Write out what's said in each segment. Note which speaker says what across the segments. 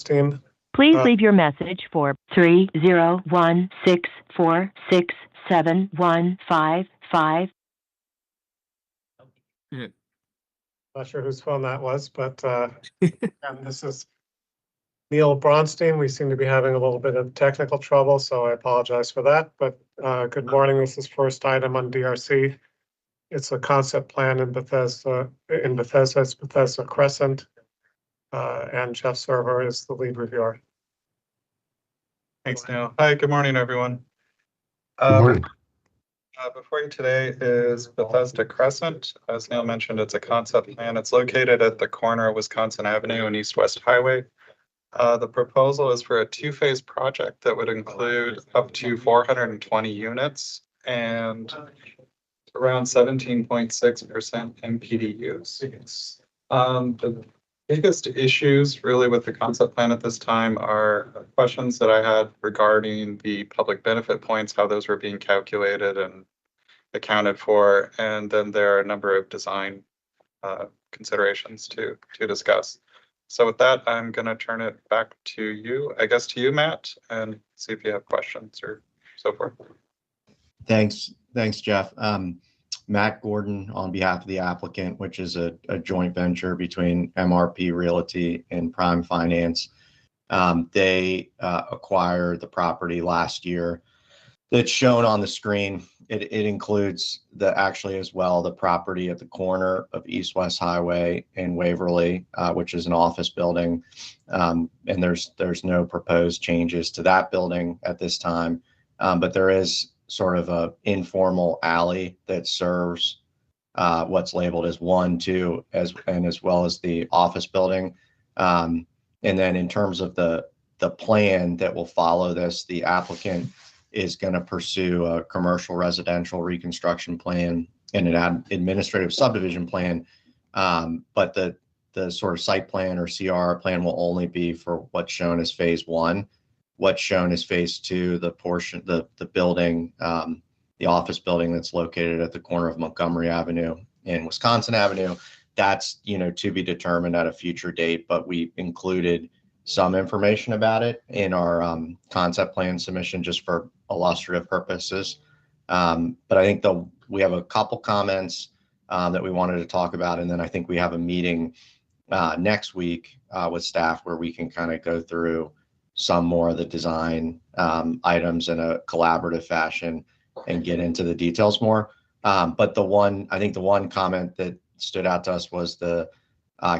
Speaker 1: team.
Speaker 2: Please leave your message for 301-646-7155.
Speaker 1: Not sure whose phone that was, but and this is Neil Bronstein. We seem to be having a little bit of technical trouble, so I apologize for that. But good morning. This is first item on DRC. It's a concept plan in Bethesda. It's Bethesda Crescent, and Jeff Server is the lead reviewer.
Speaker 3: Thanks, Neil. Hi, good morning, everyone.
Speaker 4: Good morning.
Speaker 3: Before you today is Bethesda Crescent. As Neil mentioned, it's a concept plan. It's located at the corner of Wisconsin Avenue and East-West Highway. The proposal is for a two-phase project that would include up to 420 units and around 17.6% MPDUs. The biggest issues really with the concept plan at this time are questions that I had regarding the public benefit points, how those were being calculated and accounted for, and then there are a number of design considerations to discuss. So with that, I'm going to turn it back to you, I guess to you, Matt, and see if you have questions or so forth.
Speaker 4: Thanks, Jeff. Matt Gordon on behalf of the applicant, which is a joint venture between MRP Realty and Prime Finance. They acquired the property last year. That's shown on the screen. It includes actually as well the property at the corner of East-West Highway and Waverly, which is an office building, and there's no proposed changes to that building at this time, but there is sort of a informal alley that serves what's labeled as 1, 2, as well as the office building. And then in terms of the plan that will follow this, the applicant is going to pursue a commercial residential reconstruction plan and an administrative subdivision plan. But the sort of site plan or CR plan will only be for what's shown as phase 1. What's shown as phase 2, the portion, the building, the office building that's located at the corner of Montgomery Avenue and Wisconsin Avenue, that's, to be determined at a future date, but we included some information about it in our concept plan submission just for illustrative purposes. But I think we have a couple comments that we wanted to talk about, and then I think we have a meeting next week with staff where we can kind of go through some more of the design items in a collaborative fashion and get into the details more. But I think the one comment that stood out to us was the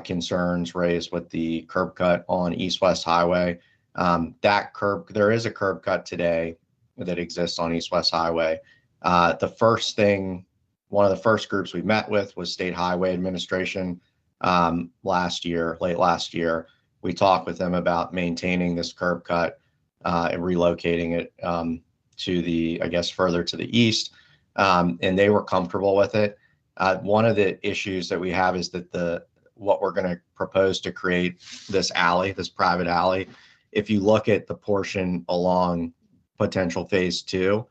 Speaker 4: concerns raised with the curb cut on East-West Highway. There is a curb cut today that exists on East-West Highway. One of the first groups we met with was State Highway Administration late last year. We talked with them about maintaining this curb cut and relocating it further to the east, and they were comfortable with it. One of the issues that we have is that what we're going to propose to create this private alley, if you look at the portion along potential phase 2,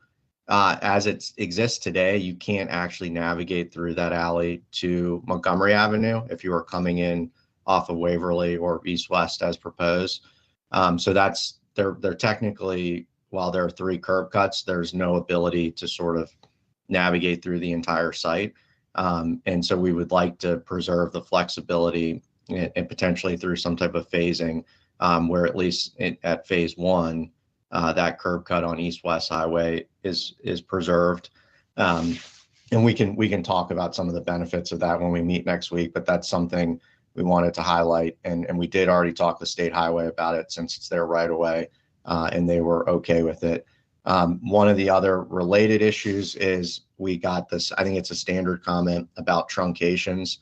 Speaker 4: as it exists today, you can't actually navigate through that alley to Montgomery Avenue if you are coming in off of Waverly or east-west as proposed. So they're technically, while there are 3 curb cuts, there's no ability to sort of navigate through the entire site. And so we would like to preserve the flexibility and potentially through some type of phasing where at least at phase 1, that curb cut on East-West Highway is preserved. And we can talk about some of the benefits of that when we meet next week, but that's something we wanted to highlight. And we did already talk to State Highway about it since it's their right of way, and they were okay with it. One of the other related issues is we got this, I think it's a standard comment about truncations.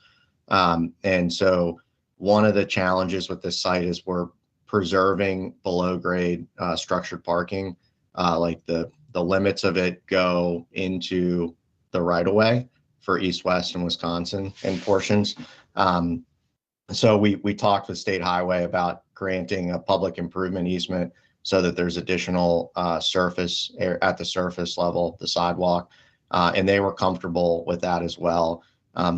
Speaker 4: And so one of the challenges with this site is we're preserving below grade structured parking, like the limits of it go into the right of way for East, West, and Wisconsin and portions. So we talked with State Highway about granting a public improvement easement so that there's additional surface at the surface level, the sidewalk, and they were comfortable with that as well.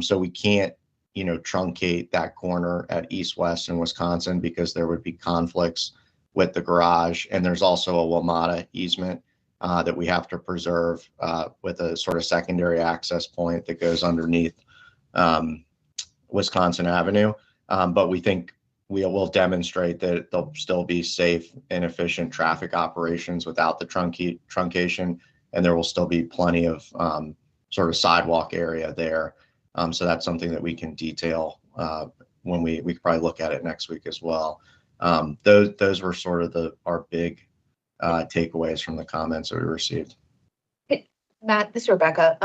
Speaker 4: So we can't truncate that corner at East-West in Wisconsin because there would be conflicts with the garage. And there's also a WMATA easement that we have to preserve with a sort of secondary access point that goes underneath Wisconsin Avenue. But we think we will demonstrate that there'll still be safe and efficient traffic operations without the truncation, and there will still be plenty of sort of sidewalk area there. So that's something that we can detail when we could probably look at it next week as well. Those were sort of our big takeaways from the comments that we received.
Speaker 5: Matt, this is Rebecca.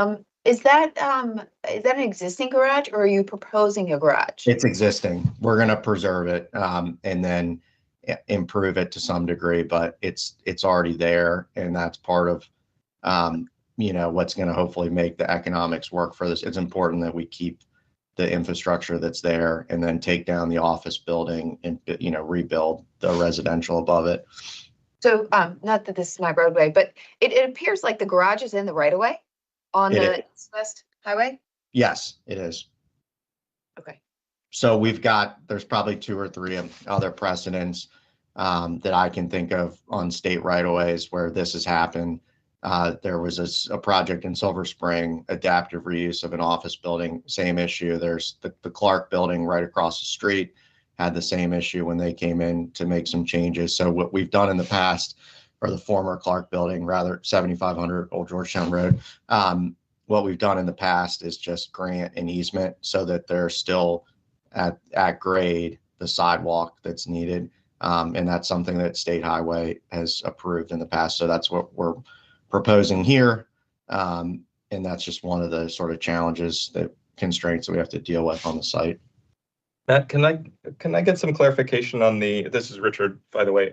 Speaker 5: Is that an existing garage, or are you proposing a garage?
Speaker 4: It's existing. We're going to preserve it and then improve it to some degree, but it's already there, and that's part of what's going to hopefully make the economics work for this. It's important that we keep the infrastructure that's there and then take down the office building and rebuild the residential above it.
Speaker 5: So, not that this is my roadway, but it appears like the garage is in the right of way on the East-West Highway.
Speaker 4: Yes, it is.
Speaker 5: Okay.
Speaker 4: So there's probably 2 or 3 other precedents that I can think of on state right-of-ways where this has happened. There was a project in Silver Spring, adaptive reuse of an office building, same issue. There's the Clark building right across the street had the same issue when they came in to make some changes. So what we've done in the past, or the former Clark building, rather 7500 Old Georgetown Road, what we've done in the past is just grant an easement so that they're still at grade the sidewalk that's needed. And that's something that State Highway has approved in the past. So that's what we're proposing here. And that's just one of the sort of challenges, that constraints that we have to deal with on the site.
Speaker 6: Matt, can I get some clarification on this is Richard, by the way,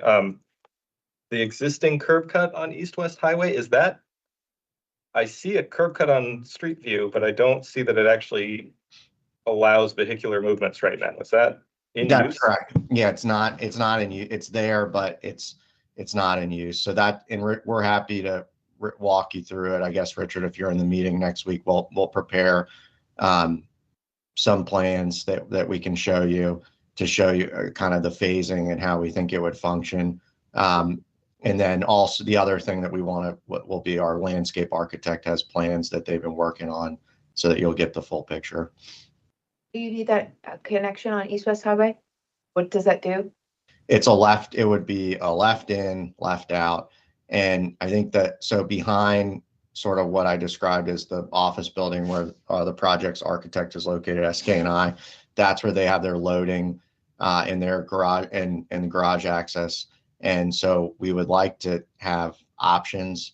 Speaker 6: the existing curb cut on East-West Highway, is that, I see a curb cut on Street View, but I don't see that it actually allows vehicular movements right now. Is that in use?
Speaker 4: That's correct. Yeah, it's not in use. It's there, but it's not in use. So we're happy to walk you through it. I guess, Richard, if you're in the meeting next week, we'll prepare some plans that we can show you to show you kind of the phasing and how we think it would function. And then also the other thing that what will be our landscape architect has plans that they've been working on so that you'll get the full picture.
Speaker 5: Do you need that connection on East-West Highway? What does that do?
Speaker 4: It would be a left in, left out. And I think so behind sort of what I described as the office building where the project's architect is located, SK&I, that's where they have their loading in their garage and garage access. And so we would like to have options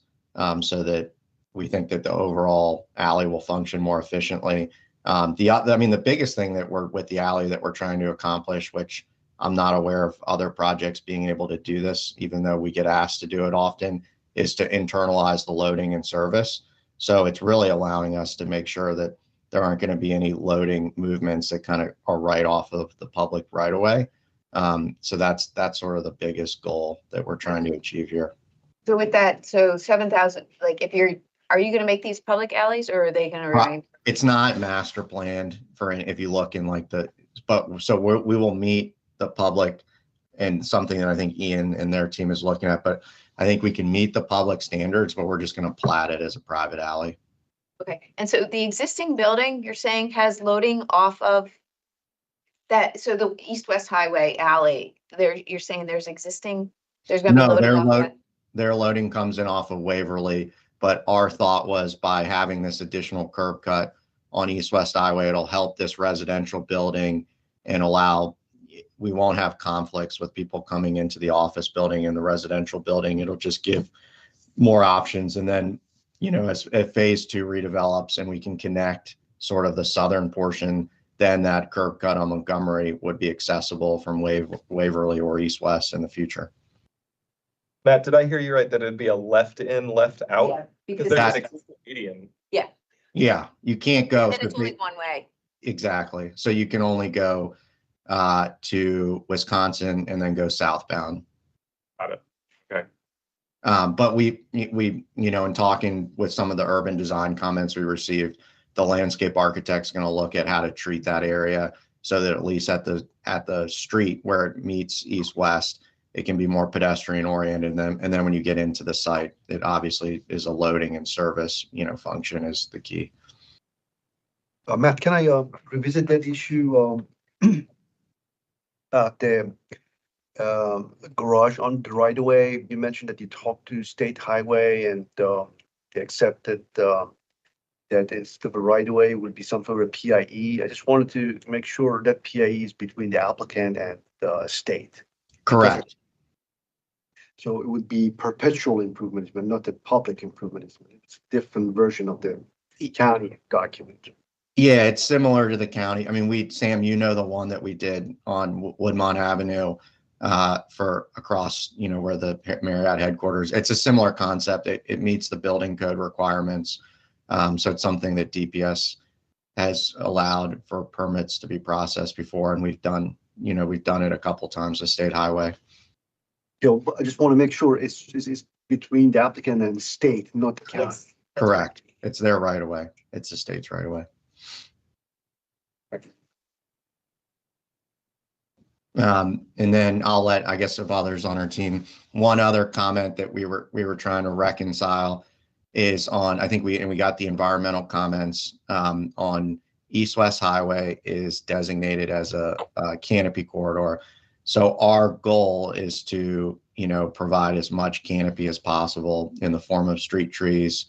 Speaker 4: so that we think that the overall alley will function more efficiently. The biggest thing that with the alley that we're trying to accomplish, which I'm not aware of other projects being able to do this, even though we get asked to do it often, is to internalize the loading and service. So it's really allowing us to make sure that there aren't going to be any loading movements that kind of are right off of the public right away. So that's sort of the biggest goal that we're trying to achieve here.
Speaker 5: So with that, 7,000, like are you going to make these public alleys, or are they going to remain?
Speaker 4: It's not master planned if you look in we will meet the public, and something that I think Ian and their team is looking at, but I think we can meet the public standards, but we're just going to plat it as a private alley.
Speaker 5: Okay. And so the existing building you're saying has loading off of that. So the East-West Highway alley you're saying there's going to be loading off that?
Speaker 4: Their loading comes in off of Waverly, but our thought was by having this additional curb cut on East-West Highway, it'll help this residential building and we won't have conflicts with people coming into the office building and the residential building. It'll just give more options. And then, as phase 2 redevelops and we can connect sort of the southern portion, then that curb cut on Montgomery would be accessible from Waverly or East-West in the future.
Speaker 6: Matt, did I hear you right that it'd be a left in, left out?
Speaker 5: Yeah, because
Speaker 6: there's an existing median.
Speaker 4: Yeah, you can't go.
Speaker 5: And it's only one way.
Speaker 4: Exactly. So you can only go to Wisconsin and then go southbound.
Speaker 6: Got it. Okay.
Speaker 4: But we in talking with some of the urban design comments we received, the landscape architect's going to look at how to treat that area so that at least at the street where it meets east-west, it can be more pedestrian oriented. And then when you get into the site, it obviously is a loading and service, function is the key.
Speaker 7: Matt, can I revisit that issue? The garage on the right of way, you mentioned that you talked to State Highway and they accepted that instead of a right of way would be some sort of PIE. I just wanted to make sure that PIE is between the applicant and the state.
Speaker 4: Correct.
Speaker 7: So it would be perpetual improvements, but not the public improvements. It's a different version of the county document.
Speaker 4: Yeah, it's similar to the county. I mean, Sam, the one that we did on Woodmont Avenue for across, where the Marriott headquarters. It's a similar concept. It meets the building code requirements. So it's something that DPS has allowed for permits to be processed before, and we've done it a couple times with State Highway.
Speaker 7: I just want to make sure it's between the applicant and the state, not the county.
Speaker 4: Correct. It's their right of way. It's the state's right of way. And then I'll let, I guess, if others on our team, one other comment that we were trying to reconcile is on, I think we got the environmental comments on East-West Highway is designated as a canopy corridor. So our goal is to, provide as much canopy as possible in the form of street trees,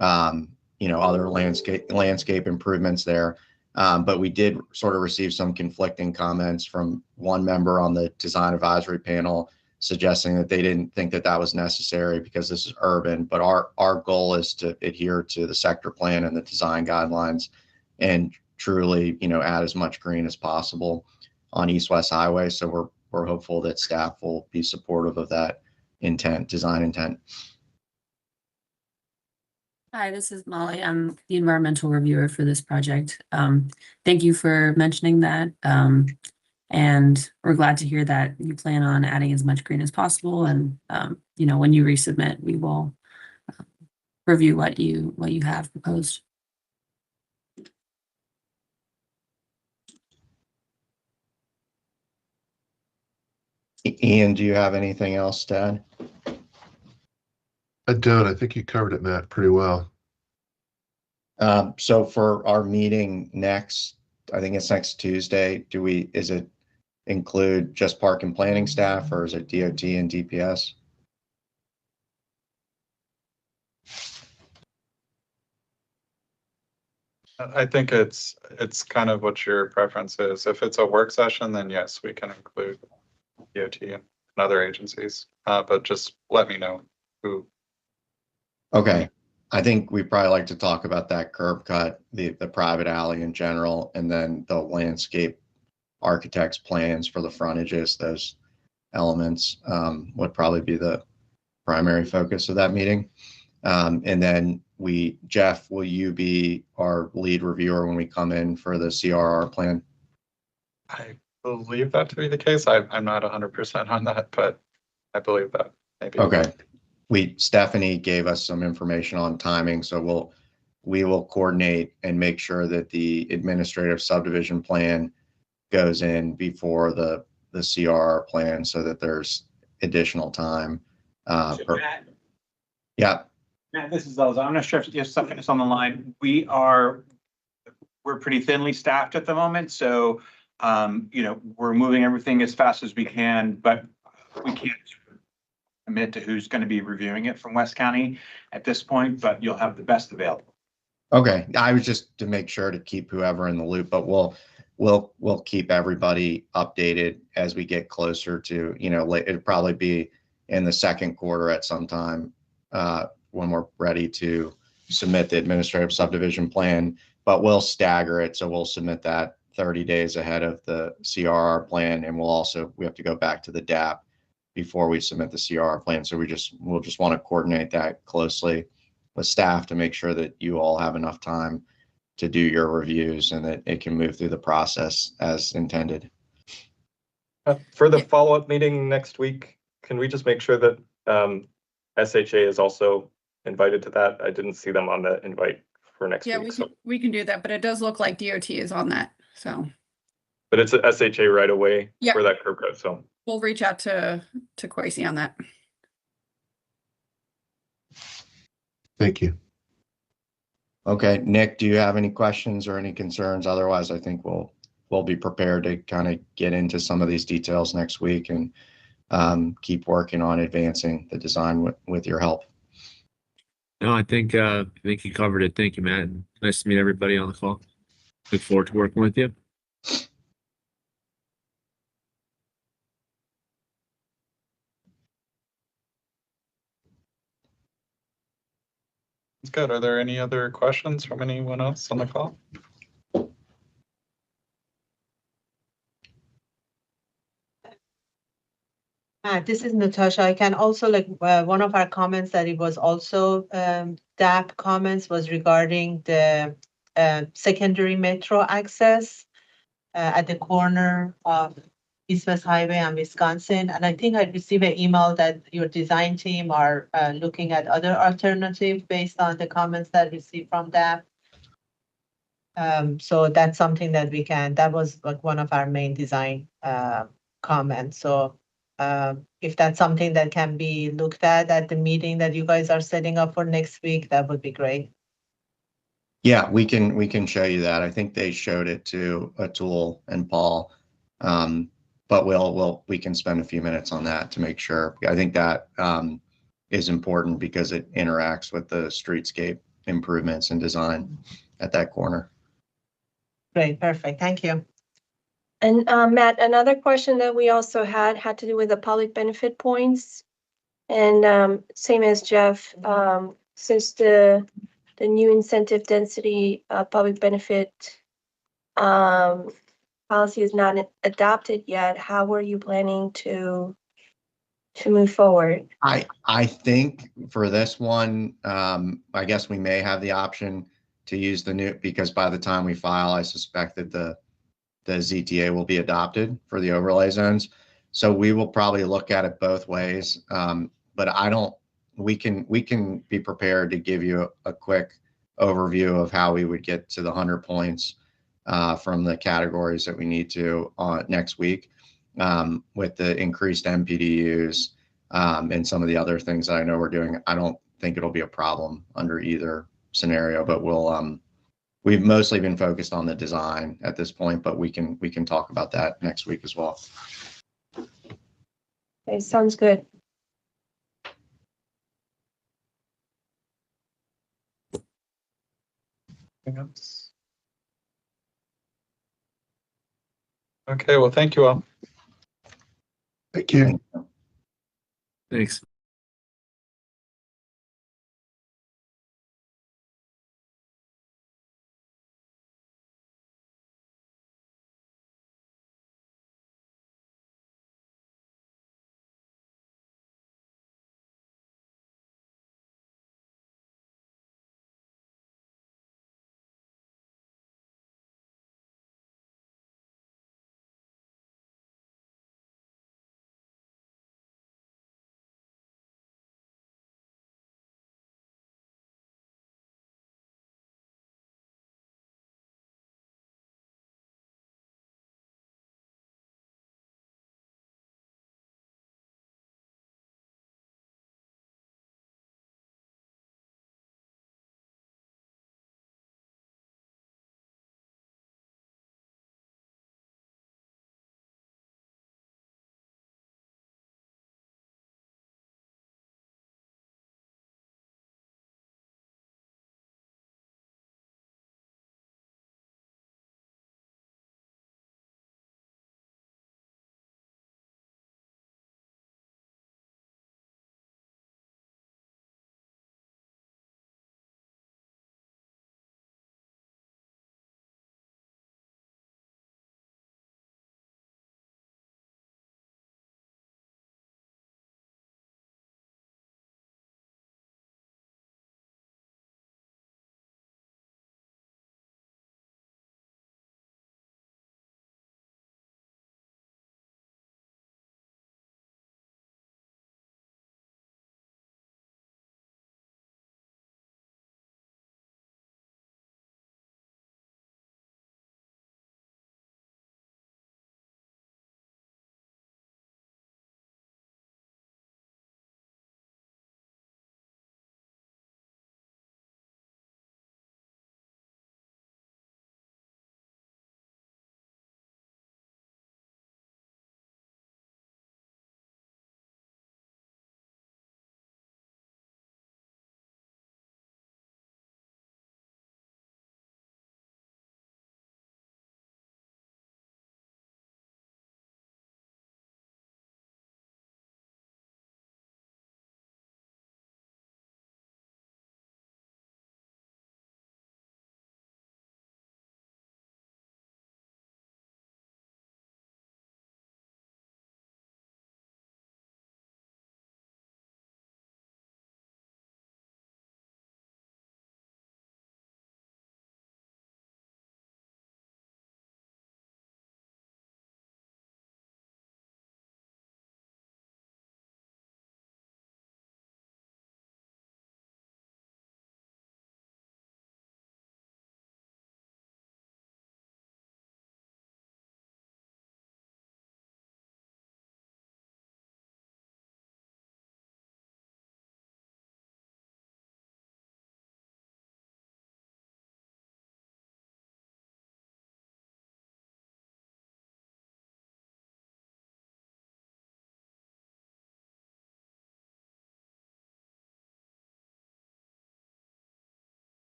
Speaker 4: other landscape improvements there. But we did sort of receive some conflicting comments from one member on the design advisory panel suggesting that they didn't think that was necessary because this is urban. But our goal is to adhere to the sector plan and the design guidelines and truly, add as much green as possible on East-West Highway. So we're hopeful that staff will be supportive of that design intent.
Speaker 8: Hi, this is Molly. I'm the environmental reviewer for this project. Thank you for mentioning that. And we're glad to hear that you plan on adding as much green as possible. And, when you resubmit, we will review what you have proposed.
Speaker 4: Ian, do you have anything else to add?
Speaker 9: I don't. I think you covered it, Matt, pretty well.
Speaker 4: So for our meeting next, I think it's next Tuesday, is it include just park and planning staff, or is it DOT and DPS?
Speaker 3: I think it's kind of what your preference is. If it's a work session, then yes, we can include DOT and other agencies, but just let me know who.
Speaker 4: Okay. I think we probably like to talk about that curb cut, the private alley in general, and then the landscape architect's plans for the frontages. Those elements would probably be the primary focus of that meeting. And then Jeff, will you be our lead reviewer when we come in for the CRR plan?
Speaker 3: I believe that to be the case. I'm not 100% on that, but I believe that maybe.
Speaker 4: Okay. Stephanie gave us some information on timing, so we will coordinate and make sure that the administrative subdivision plan goes in before the CRR plan so that there's additional time.
Speaker 10: Matt,
Speaker 4: Yeah.
Speaker 10: Matt, this is Elza. I'm not sure if something is on the line. We're pretty thinly staffed at the moment, so we're moving everything as fast as we can, but we can't commit to who's going to be reviewing it from West County at this point, but you'll have the best available.
Speaker 4: Okay. I was just to make sure to keep whoever in the loop, but we'll keep everybody updated as we get closer to, it'll probably be in the second quarter at some time when we're ready to submit the administrative subdivision plan, but we'll stagger it. So we'll submit that 30 days ahead of the CRR plan. And we have to go back to the DAP before we submit the CRR plan. So we'll just want to coordinate that closely with staff to make sure that you all have enough time to do your reviews and that it can move through the process as intended.
Speaker 6: For the follow-up meeting next week, can we just make sure that SHA is also invited to that? I didn't see them on the invite for next
Speaker 11: Yeah,
Speaker 6: week, so.
Speaker 11: we can do that, but it does look like DOT is on that, so
Speaker 6: But it's a SHA right away
Speaker 11: Yeah.
Speaker 6: for that curb cut, so.
Speaker 11: we'll reach out to Quasi on that.
Speaker 9: Thank you.
Speaker 4: Okay, Nick, do you have any questions or any concerns? Otherwise, I think we'll be prepared to kind of get into some of these details next week and keep working on advancing the design with your help.
Speaker 12: No, I think you covered it. Thank you, Matt. Nice to meet everybody on the call. Look forward to working with you.
Speaker 3: Good. Are there any other questions from anyone else on the call?
Speaker 13: This is Natasha. I can also one of our comments that it was also DAP comments was regarding the secondary metro access at the corner of East West Highway and Wisconsin. And I think I received an email that your design team are looking at other alternatives based on the comments that received from DAP. So that's something that that was like one of our main design comments. So if that's something that can be looked at the meeting that you guys are setting up for next week, that would be great.
Speaker 4: Yeah, we can show you that. I think they showed it to Atul and Paul. But we can spend a few minutes on that to make sure. I think that is important because it interacts with the streetscape improvements and design at that corner.
Speaker 13: Great, perfect. Thank you.
Speaker 14: And Matt, another question that we also had to do with the public benefit points. And same as Jeff, since the new incentive density public benefit policy is not adopted yet, how are you planning to move forward?
Speaker 4: I think for this one, I guess we may have the option to use the new, because by the time we file, I suspect that the ZTA will be adopted for the overlay zones. So we will probably look at it both ways. But we can be prepared to give you a quick overview of how we would get to the 100 points from the categories that we need to next week with the increased MPDUs and some of the other things that I know we're doing. I don't think it'll be a problem under either scenario, but we've mostly been focused on the design at this point, but we can talk about that next week as well.
Speaker 14: Okay, sounds good.
Speaker 3: Anything else? Okay, well, thank you all.
Speaker 9: Thank you.
Speaker 12: Thanks.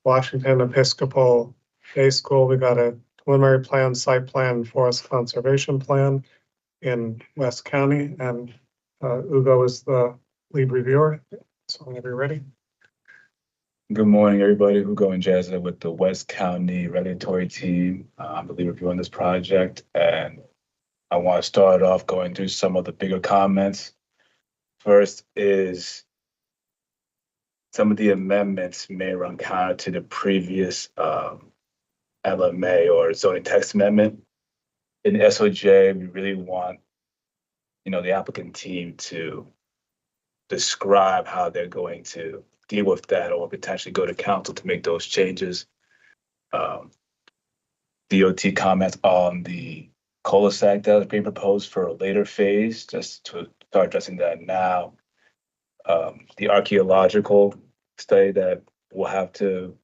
Speaker 1: Washington Episcopal Day School. We got a preliminary plan, site plan, forest conservation plan in West County, and Ugo is the lead reviewer. So whenever you're ready.
Speaker 15: Good morning, everybody. Hugo and Jazza with the West County regulatory team. I'm the lead reviewer on this project, and I want to start off going through some of the bigger comments. First is some of the amendments may run counter to the previous LMA or zoning text amendment. In the SOJ, we really want, the applicant team to describe how they're going to deal with that or potentially go to council to make those changes. DOT comments on the cul-de-sac that is being proposed for a later phase, just to start addressing that now. The archaeological study that will have to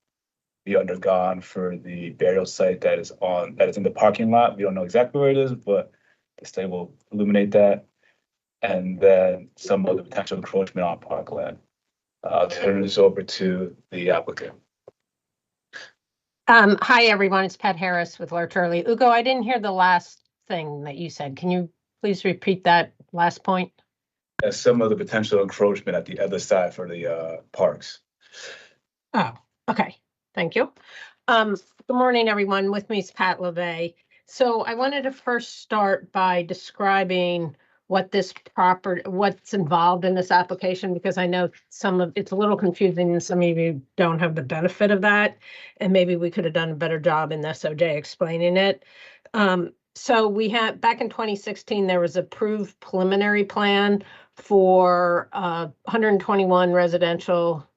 Speaker 15: be undergone for the burial site that is in the parking lot. We don't know exactly where it is, but the study will illuminate that. And then some of the potential encroachment on parkland. I'll turn this over to the applicant.
Speaker 16: Hi, everyone. It's Pat Harris with Larch Early. Ugo, I didn't hear the last thing that you said. Can you please repeat that last point?
Speaker 15: Some of the potential encroachment at the other side for the parks.
Speaker 16: Oh, okay. Thank you. Good morning, everyone. With me is Pat LeVay. So I wanted to first start by describing what's involved in this application, because I know it's a little confusing and some of you don't have the benefit of that. And maybe we could have done a better job in the SOJ explaining it. So we had, back in 2016, there was approved preliminary plan for 121 residential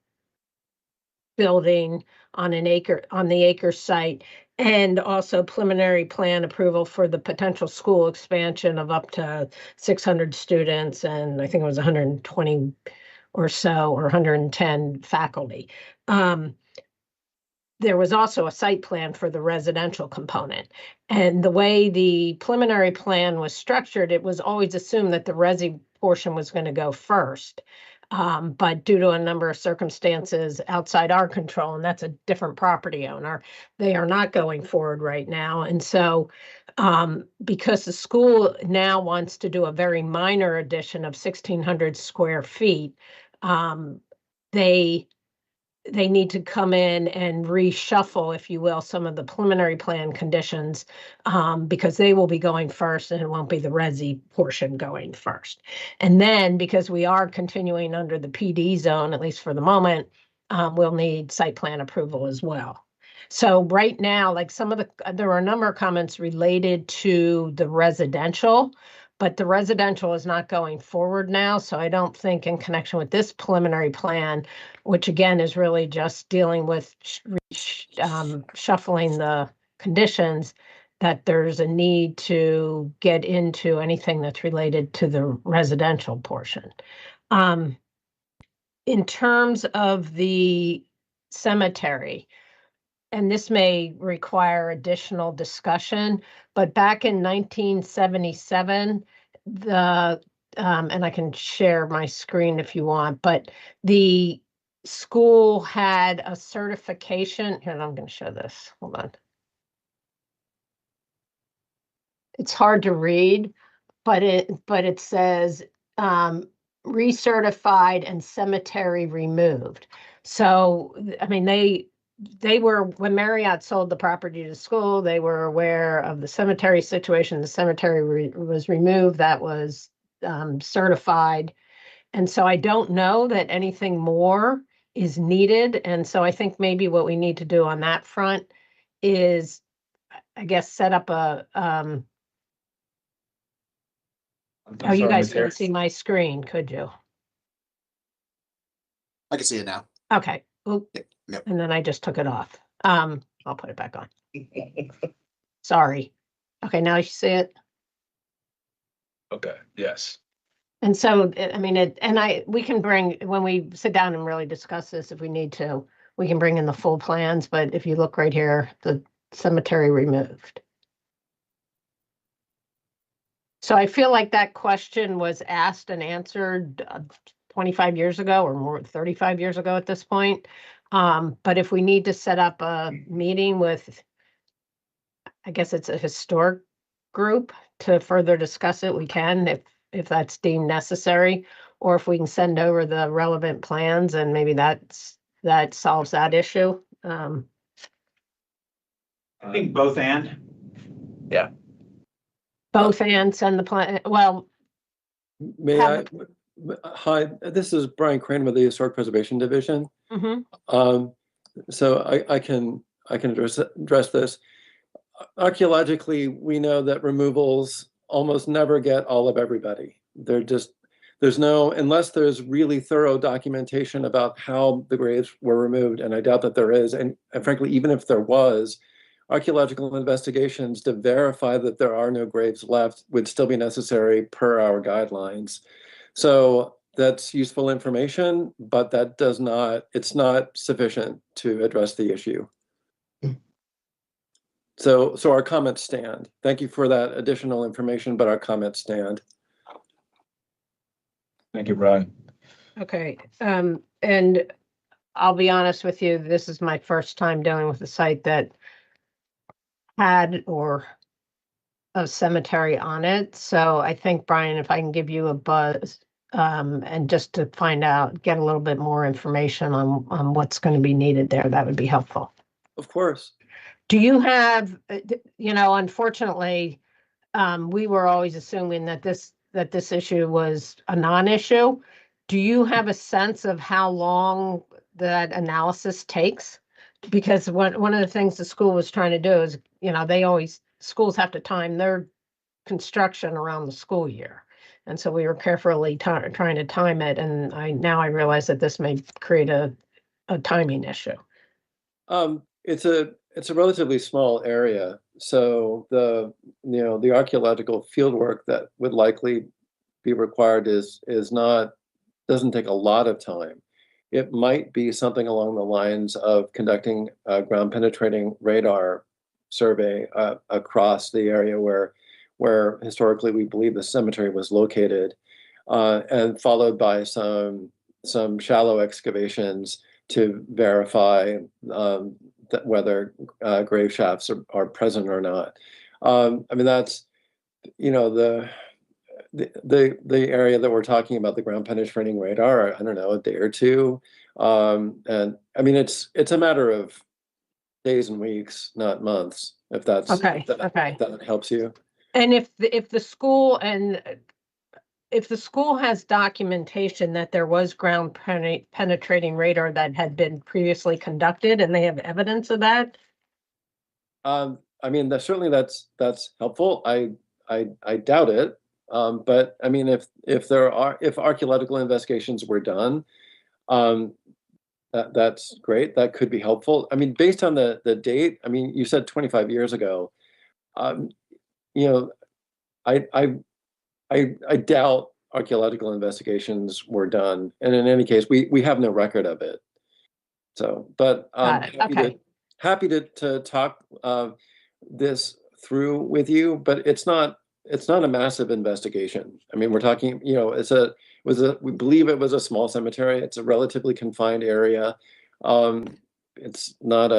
Speaker 16: building on the acre site, and also preliminary plan approval for the potential school expansion of up to 600 students, and I think it was 120 or so, or 110 faculty. There was also a site plan for the residential component. And the way the preliminary plan was structured, it was always assumed that the resi portion was going to go first. But due to a number of circumstances outside our control, and that's a different property owner, they are not going forward right now. And so because the school now wants to do a very minor addition of 1,600 square feet, they need to come in and reshuffle, if you will, some of the preliminary plan conditions, because they will be going first and it won't be the resi portion going first. And then because we are continuing under the PD zone, at least for the moment, we'll need site plan approval as well. So right now, like there were a number of comments related to the residential, but the residential is not going forward now. So I don't think in connection with this preliminary plan, which again is really just dealing with shuffling the conditions, that there's a need to get into anything that's related to the residential portion. In terms of the cemetery, and this may require additional discussion, but back in 1977, and I can share my screen if you want, but the school had a certification. Here, I'm going to show this. Hold on. It's hard to read, but it says recertified and cemetery removed. So, I mean, they were, when Marriott sold the property to the school, they were aware of the cemetery situation. The cemetery was removed. That was certified. And so I don't know that anything more is needed. And so I think maybe what we need to do on that front is, I guess, set up a, you guys can see my screen, could you?
Speaker 17: I can see it now.
Speaker 16: Okay. Oop.
Speaker 17: Yep.
Speaker 16: And then I just took it off. I'll put it back on. Sorry. Okay, now you see it.
Speaker 15: Okay, yes.
Speaker 16: And so, I mean, we can bring, when we sit down and really discuss this, if we need to, we can bring in the full plans, but if you look right here, the cemetery removed. So I feel like that question was asked and answered 25 years ago or more, 35 years ago at this point. But if we need to set up a meeting with, I guess it's a historic group to further discuss it, we can, if that's deemed necessary. Or if we can send over the relevant plans and maybe that solves that issue.
Speaker 10: I think both and.
Speaker 16: Both and send the plan, well,
Speaker 17: May I? Hi, this is Brian Crane with the Historic Preservation Division.
Speaker 16: mhm.
Speaker 17: So I can address this. Archaeologically, we know that removals almost never get all of everybody. There's no, unless there's really thorough documentation about how the graves were removed, and I doubt that there is, and frankly, even if there was, archaeological investigations to verify that there are no graves left would still be necessary per our guidelines. So that's useful information, but it's not sufficient to address the issue. So our comments stand. Thank you for that additional information, but our comments stand.
Speaker 15: Thank you, Brian.
Speaker 16: Okay, and I'll be honest with you, this is my first time dealing with a site that had or a cemetery on it. So I think, Brian, if I can give you a buzz, and just to find out, get a little bit more information on what's going to be needed there, that would be helpful.
Speaker 17: Of course.
Speaker 16: Do you have, unfortunately, we were always assuming that this issue was a non-issue. Do you have a sense of how long that analysis takes? Because one of the things the school was trying to do is, schools have to time their construction around the school year. And so we were carefully trying to time it. And I realize that this may create a timing issue.
Speaker 17: It's a relatively small area. So the archaeological field work that would likely be required doesn't take a lot of time. It might be something along the lines of conducting a ground penetrating radar survey across the area where historically we believe the cemetery was located, and followed by some shallow excavations to verify whether grave shafts are present or not. That's the area that we're talking about, the ground penetrating radar. I don't know, a day or two, and it's a matter of days and weeks, not months. If that helps you.
Speaker 16: And if the school has documentation that there was ground penetrating radar that had been previously conducted, and they have evidence of that?
Speaker 17: Certainly that's helpful. I doubt it. But if archaeological investigations were done, that's great. That could be helpful. Based on the date, you said 25 years ago. I doubt archaeological investigations were done, and in any case, we have no record of it. So, but happy to talk this through with you. But it's not a massive investigation. We're talking, we believe it was a small cemetery. It's a relatively confined area. It's not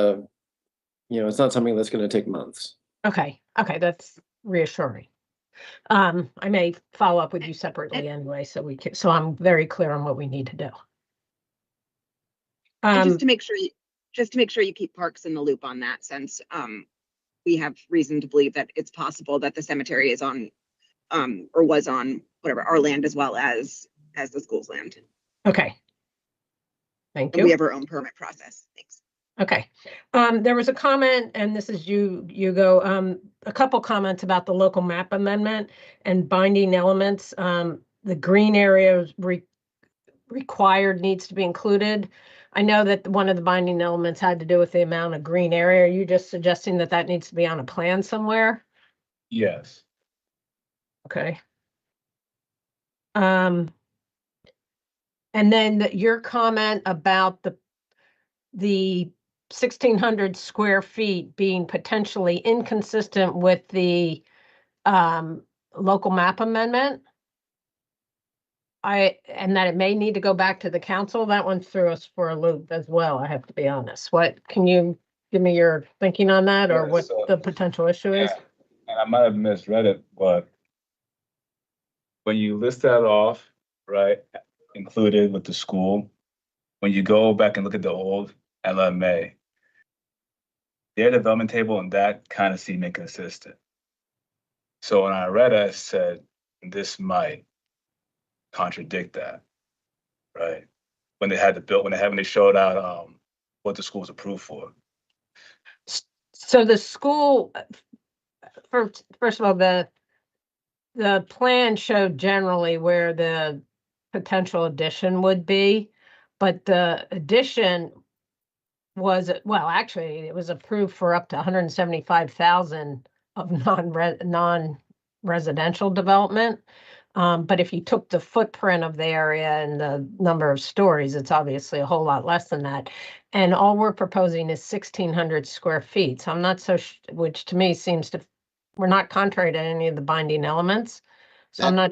Speaker 17: it's not something that's going to take months.
Speaker 16: Okay, that's reassuring. I may follow up with you separately anyway, so I'm very clear on what we need to do.
Speaker 18: And just to make sure you keep Parks in the loop on that, since we have reason to believe that it's possible that the cemetery is on or was on whatever our land as well as the school's land.
Speaker 16: Okay. Thank you.
Speaker 18: We have our own permit process. Thanks.
Speaker 16: Okay. There was a comment, and this is Hugo, a couple comments about the local map amendment and binding elements. The green area required needs to be included. I know that one of the binding elements had to do with the amount of green area. Are you just suggesting that needs to be on a plan somewhere?
Speaker 15: Yes.
Speaker 16: Okay. And then your comment about the 1,600 square feet being potentially inconsistent with the local map amendment. and that it may need to go back to the council, that one threw us for a loop as well, I have to be honest. What, can you give me your thinking on that or
Speaker 15: Yeah,
Speaker 16: what
Speaker 15: so-
Speaker 16: the potential issue is?
Speaker 15: Yeah, and I might have misread it, but when you list that off, right, included with the school, when you go back and look at the old LMA, their development table and that kind of seem inconsistent. So when I read it, I said, this might contradict that, right? When they had the bill, when they showed out what the school's approved for.
Speaker 16: So the school, first of all, the plan showed generally where the potential addition would be, but the addition was, well, actually, it was approved for up to 175,000 of non-residential development. But if you took the footprint of the area and the number of stories, it's obviously a whole lot less than that. And all we're proposing is 1,600 square feet. So I'm not so, which to me seems to, we're not contrary to any of the binding elements. So I'm not.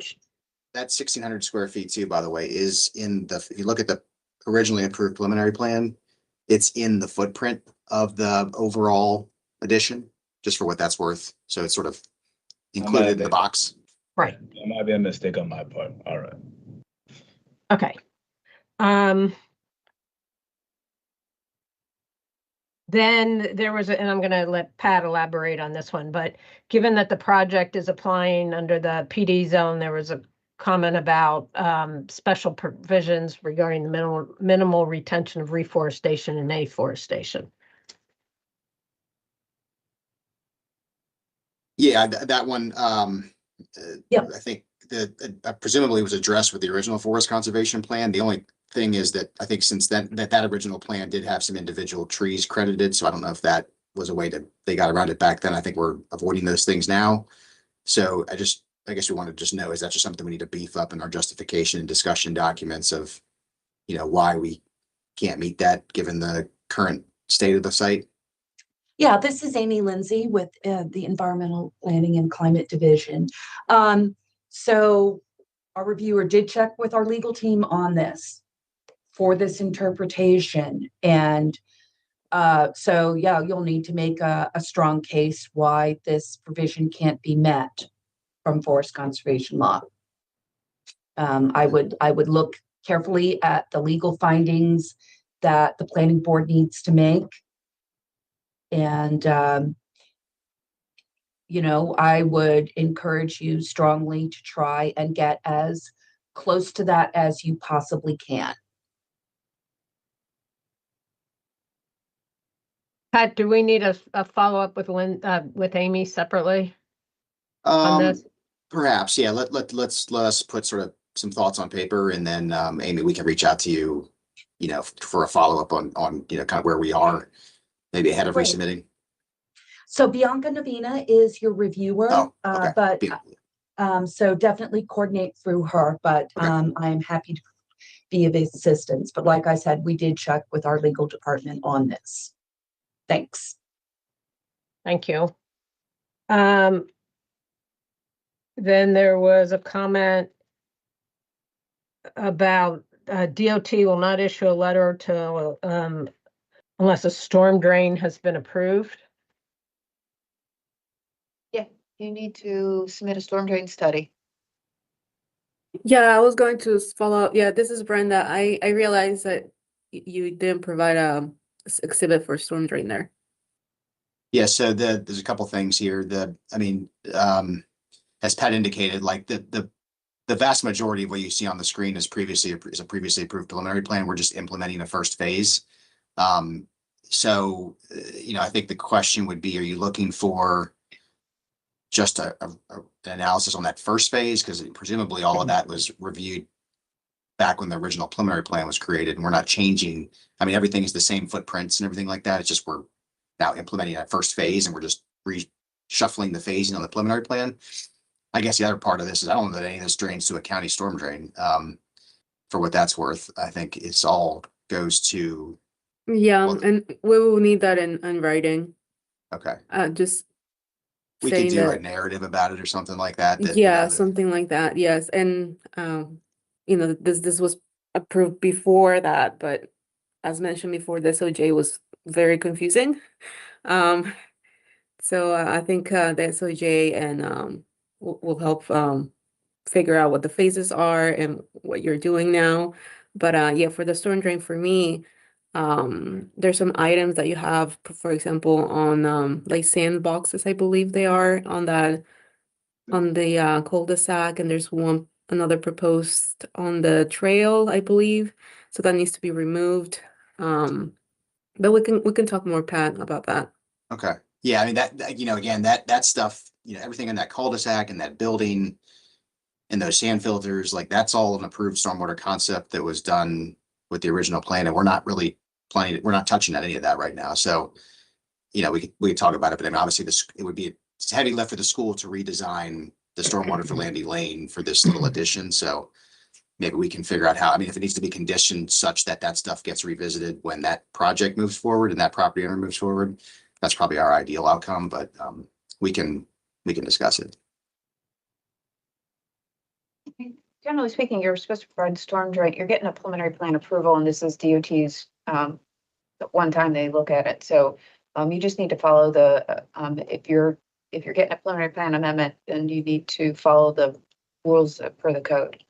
Speaker 19: That 1,600 square feet too, by the way, is in the, if you look at the originally approved preliminary plan, it's in the footprint of the overall addition, just for what that's worth. So it's sort of included in the box.
Speaker 16: Right.
Speaker 15: That might be a mistake on my part. All right.
Speaker 16: Okay. Then there was, and I'm going to let Pat elaborate on this one, but given that the project is applying under the PD zone, there was a comment about special provisions regarding the minimal retention of reforestation and afforestation.
Speaker 19: Yeah, that one, I think that presumably was addressed with the original forest conservation plan. The only thing is that I think since then that original plan did have some individual trees credited. So I don't know if that was a way to, they got around it back then. I think we're avoiding those things now. So I guess we want to just know, is that just something we need to beef up in our justification and discussion documents of, why we can't meet that given the current state of the site?
Speaker 20: Yeah, this is Amy Lindsay with the Environmental Planning and Climate Division. So our reviewer did check with our legal team on this for this interpretation. And so, yeah, you'll need to make a strong case why this provision can't be met from forest conservation law. I would look carefully at the legal findings that the planning board needs to make. And, I would encourage you strongly to try and get as close to that as you possibly can.
Speaker 16: Pat, do we need a follow-up with Amy separately on this?
Speaker 19: Perhaps, yeah. Let us put sort of some thoughts on paper, and then Amy, we can reach out to you, for a follow-up on kind of where we are, maybe ahead of
Speaker 20: Great.
Speaker 19: resubmitting.
Speaker 20: So Bianca Navina is your reviewer,
Speaker 19: Okay.
Speaker 20: but so definitely coordinate through her, but I am happy to be of assistance. But like I said, we did check with our legal department on this. Thanks.
Speaker 16: Thank you. Then there was a comment about DOT will not issue a letter to unless a storm drain has been approved.
Speaker 5: Yeah, you need to submit a storm drain study.
Speaker 21: Yeah, I was going to follow up. Yeah, this is Brenda. I realized that you didn't provide a exhibit for storm drain there.
Speaker 19: Yeah, so there's a couple things here. As Pat indicated, like the vast majority of what you see on the screen is a previously approved preliminary plan. We're just implementing the first phase. So, I think the question would be, are you looking for just an analysis on that first phase? Because presumably all of that was reviewed back when the original preliminary plan was created, and we're not changing. Everything is the same footprints and everything like that. It's just we're now implementing that first phase, and we're just reshuffling the phasing on the preliminary plan. I guess the other part of this is I don't know that any of this drains to a county storm drain. For what that's worth, I think it's all goes to.
Speaker 21: Yeah, and we will need that in writing.
Speaker 19: Okay.
Speaker 21: Just
Speaker 19: we could do a narrative about it or something like that.
Speaker 21: Yeah, something like that. Yes, and this was approved before that, but as mentioned before, the SOJ was very confusing. So I think the SOJ and will help figure out what the phases are and what you're doing now. But yeah, for the storm drain, for me, there's some items that you have, for example, on like sandboxes, I believe they are on that on the cul-de-sac, and there's another proposed on the trail, I believe. So that needs to be removed. But we can talk more, Pat, about that.
Speaker 19: Okay. Yeah, I mean again, that stuff, everything in that cul-de-sac and that building and those sand filters, like that's all an approved stormwater concept that was done with the original plan, and we're not really planning, we're not touching any of that right now. So, we could talk about it, but I mean, obviously it would be it's heavy lift for the school to redesign the stormwater for Landy Lane for this little addition. So maybe we can figure out how, I mean, if it needs to be conditioned such that that stuff gets revisited when that project moves forward and that property owner moves forward, that's probably our ideal outcome, but we can discuss it.
Speaker 5: Generally speaking, you're supposed to provide storm drain. You're getting a preliminary plan approval, and this is DOT's one time they look at it. So you just need to follow the if you're getting a preliminary plan amendment, then you need to follow the rules per the code.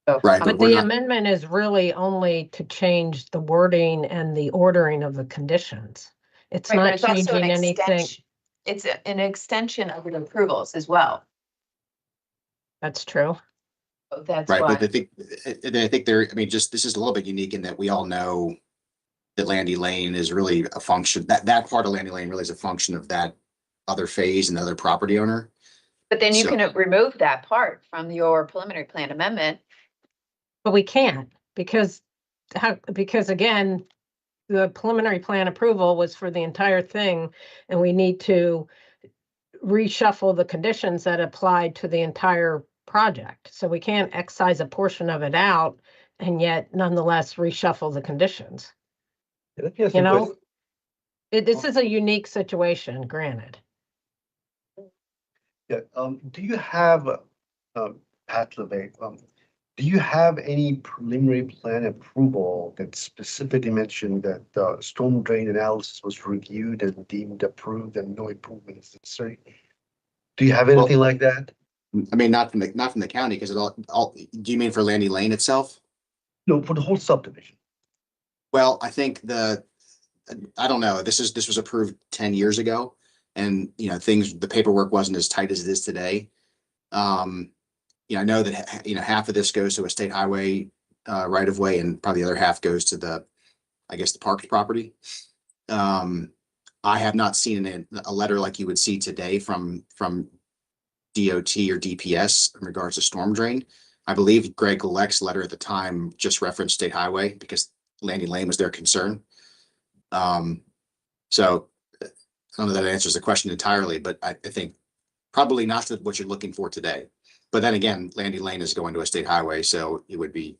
Speaker 5: So,
Speaker 19: right,
Speaker 16: but the amendment is really only to change the wording and the ordering of the conditions. It's
Speaker 5: right,
Speaker 16: not
Speaker 5: it's
Speaker 16: changing anything.
Speaker 5: It's an extension of the approvals as well.
Speaker 16: That's true.
Speaker 5: So that's
Speaker 19: right,
Speaker 5: why.
Speaker 19: but I think there. I mean, just this is a little bit unique in that we all know that Landy Lane is really a function, that part of Landy Lane really is a function of that other phase and the other property owner.
Speaker 5: But then you can remove that part from your preliminary plan amendment.
Speaker 16: But we can't because again, the preliminary plan approval was for the entire thing, and we need to reshuffle the conditions that applied to the entire project. So we can't excise a portion of it out and yet nonetheless reshuffle the conditions.
Speaker 7: This
Speaker 16: is a unique situation, granted.
Speaker 7: Yeah, do you have, Pat LeVay, do you have any preliminary plan approval that specifically mentioned that storm drain analysis was reviewed and deemed approved and no improvement is necessary? Do you have anything like that?
Speaker 19: I mean, not from the county, because do you mean for Landy Lane itself?
Speaker 7: No, for the whole subdivision.
Speaker 19: Well, I think I don't know, this was approved 10 years ago, and the paperwork wasn't as tight as it is today. I know that half of this goes to a state highway right of way, and probably the other half goes to the parks property. I have not seen a letter like you would see today from DOT or DPS in regards to storm drain. I believe Greg Gleck's letter at the time just referenced state highway because Landy Lane was their concern. So I don't know that answers the question entirely, but I think probably not what you're looking for today. But then again, Landy Lane is going to a state highway, so it would be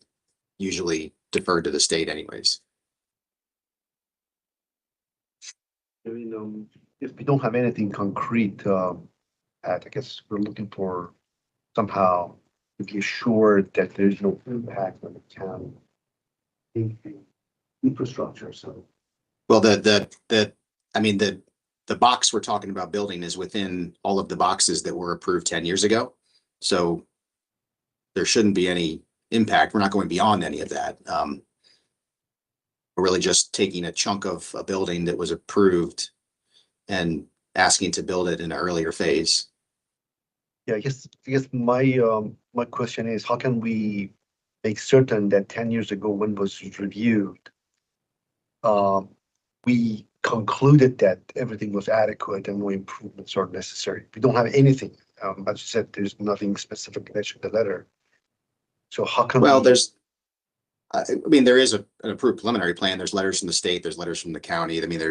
Speaker 19: usually deferred to the state anyways.
Speaker 7: I mean, if we don't have anything concrete, I guess we're looking for somehow to be assured that there's no impact on the county infrastructure. So,
Speaker 19: well, I mean, the box we're talking about building is within all of the boxes that were approved 10 years ago. So there shouldn't be any impact. We're not going beyond any of that. We're really just taking a chunk of a building that was approved and asking to build it in an earlier phase.
Speaker 7: Yeah, I guess my my question is, how can we make certain that 10 years ago when it was reviewed, we concluded that everything was adequate and no improvements are necessary? We don't have anything. As you said, there's nothing specific mentioned in the letter. So how can
Speaker 19: I mean, there is an approved preliminary plan. There's letters from the state. There's letters from the county. I mean,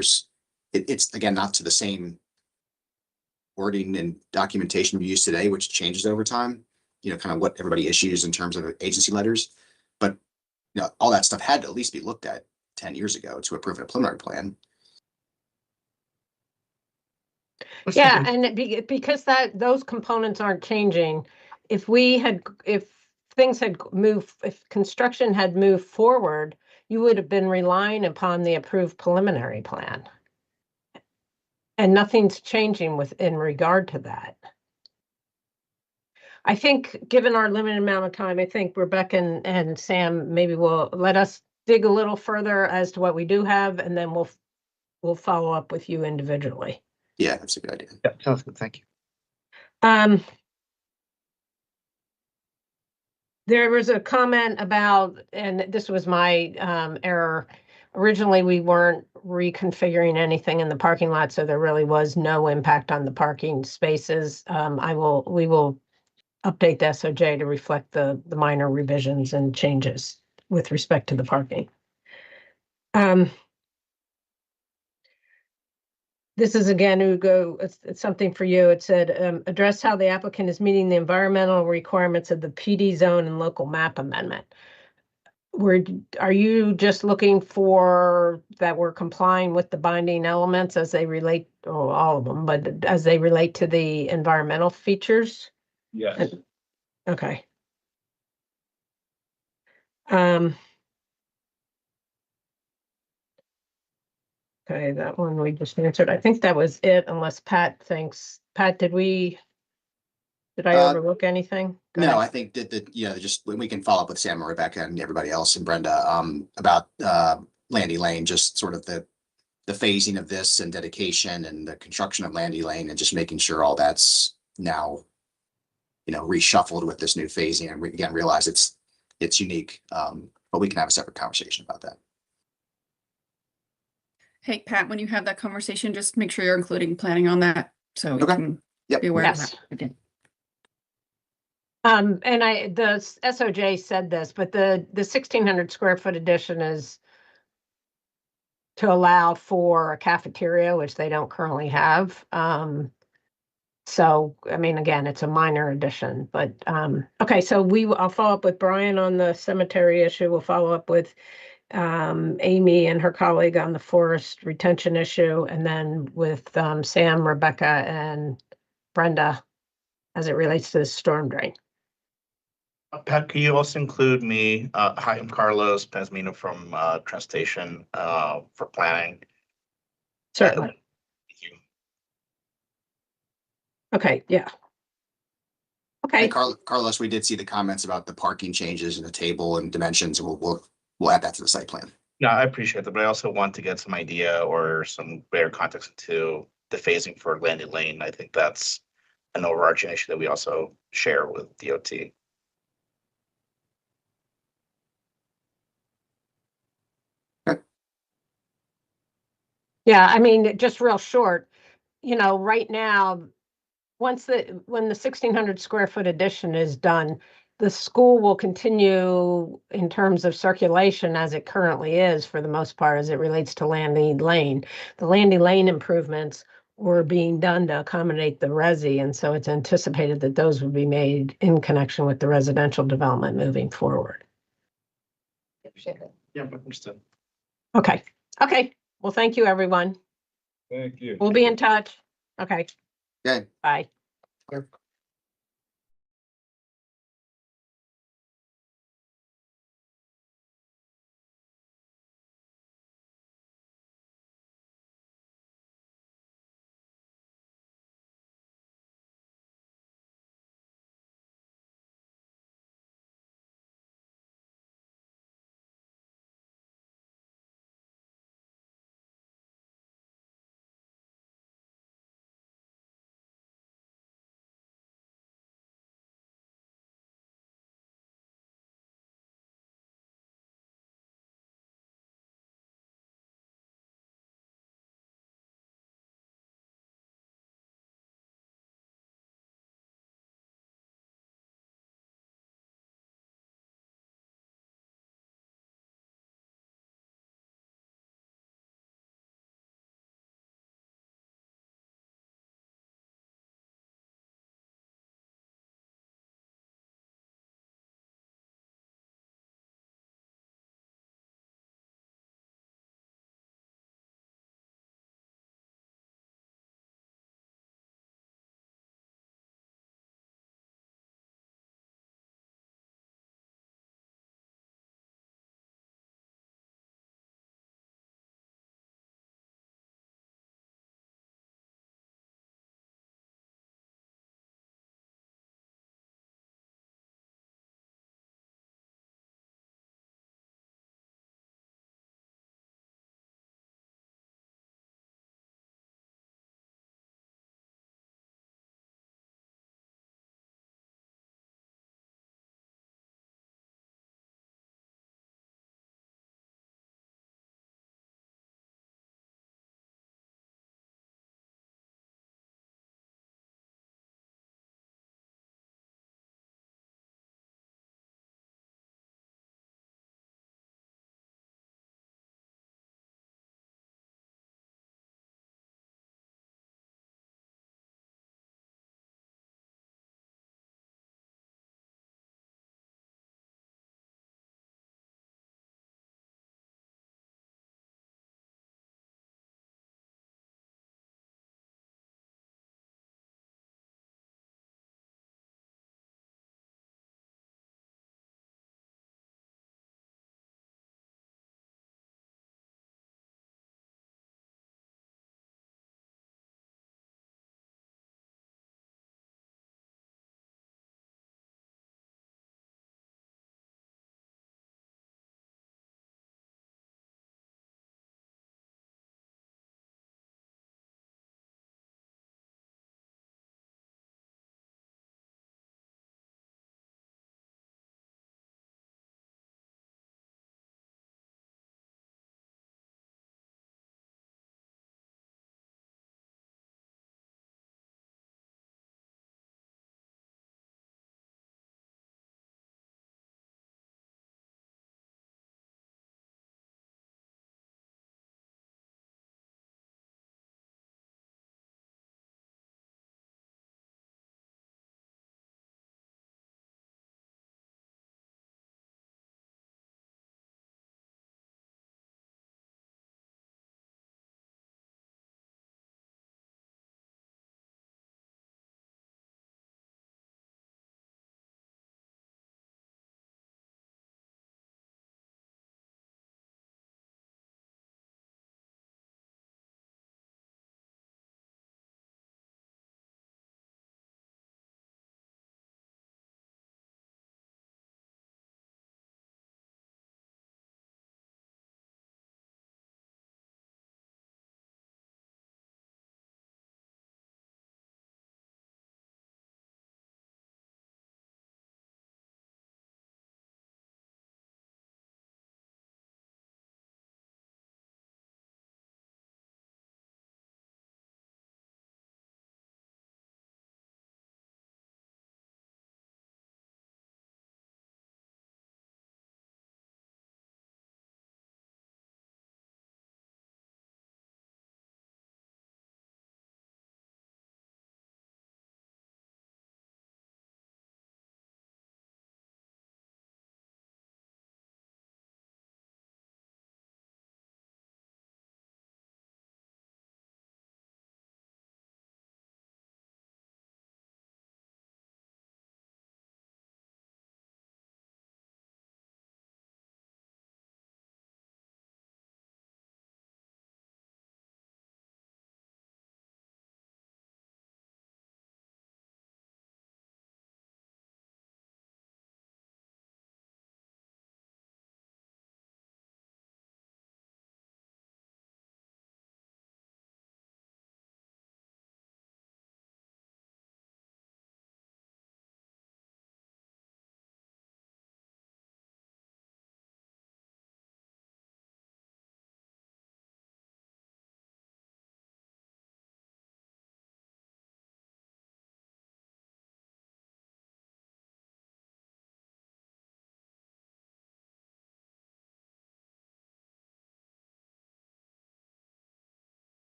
Speaker 19: it's again, not to the same wording and documentation we use today, which changes over time, kind of what everybody issues in terms of agency letters. But, all that stuff had to at least be looked at 10 years ago to approve a preliminary plan.
Speaker 16: Yeah, and because those components aren't changing, if things had moved, if construction had moved forward, you would have been relying upon the approved preliminary plan. And nothing's changing in regard to that. I think, given our limited amount of time, I think Rebecca and Sam maybe will let us dig a little further as to what we do have, and then we'll follow up with you individually.
Speaker 19: Yeah, that's a good idea.
Speaker 7: Yeah, sounds good. Thank you.
Speaker 16: There was a comment about, and this was my error. Originally, we weren't reconfiguring anything in the parking lot, so there really was no impact on the parking spaces. We will update the SOJ to reflect the minor revisions and changes with respect to the parking. This is again, Ugo, it's something for you. It said, address how the applicant is meeting the environmental requirements of the PD zone and local map amendment. Are you just looking for that we're complying with the binding elements as they relate, oh, all of them, but as they relate to the environmental features?
Speaker 15: Yes.
Speaker 16: Okay. Okay, that one we just answered. I think that was it, unless Pat thinks. Pat, did I overlook anything? Go
Speaker 19: No,
Speaker 16: ahead.
Speaker 19: I think that just we can follow up with Sam and Rebecca and everybody else and Brenda about Landy Lane, just sort of the phasing of this and dedication and the construction of Landy Lane and just making sure all that's now, reshuffled with this new phasing and again, realize it's unique. But we can have a separate conversation about that.
Speaker 11: Hey, Pat, when you have that conversation, just make sure you're including planning on that, so we
Speaker 19: Okay.
Speaker 11: can
Speaker 19: Yep.
Speaker 11: be aware of
Speaker 16: Yes.
Speaker 11: that. Okay.
Speaker 16: And the SOJ said this, but the 1,600 square foot addition is to allow for a cafeteria, which they don't currently have. So, I mean, again, it's a minor addition, but, okay, so I'll follow up with Brian on the cemetery issue. We'll follow up with Amy and her colleague on the forest retention issue, and then with Sam, Rebecca, and Brenda as it relates to the storm drain.
Speaker 2: Pat, can you also include me? Hi, I'm Carlos Pazmino from Transportation for planning.
Speaker 16: Certainly. Okay, yeah. Okay.
Speaker 19: And Carlos, we did see the comments about the parking changes in the table and dimensions, and we'll add that to the site plan.
Speaker 2: No, I appreciate that, but I also want to get some idea or some greater context into the phasing for Landy Lane. I think that's an overarching issue that we also share with DOT.
Speaker 16: Yeah, I mean, just real short, right now, when the 1,600 square foot addition is done, the school will continue in terms of circulation as it currently is for the most part as it relates to Landy Lane. The Landy Lane improvements were being done to accommodate the resi, and so it's anticipated that those would be made in connection with the residential development moving forward.
Speaker 2: Yeah, understood.
Speaker 16: Okay. Well, thank you, everyone.
Speaker 15: Thank you.
Speaker 16: We'll be in touch. Okay.
Speaker 19: Okay.
Speaker 16: Bye.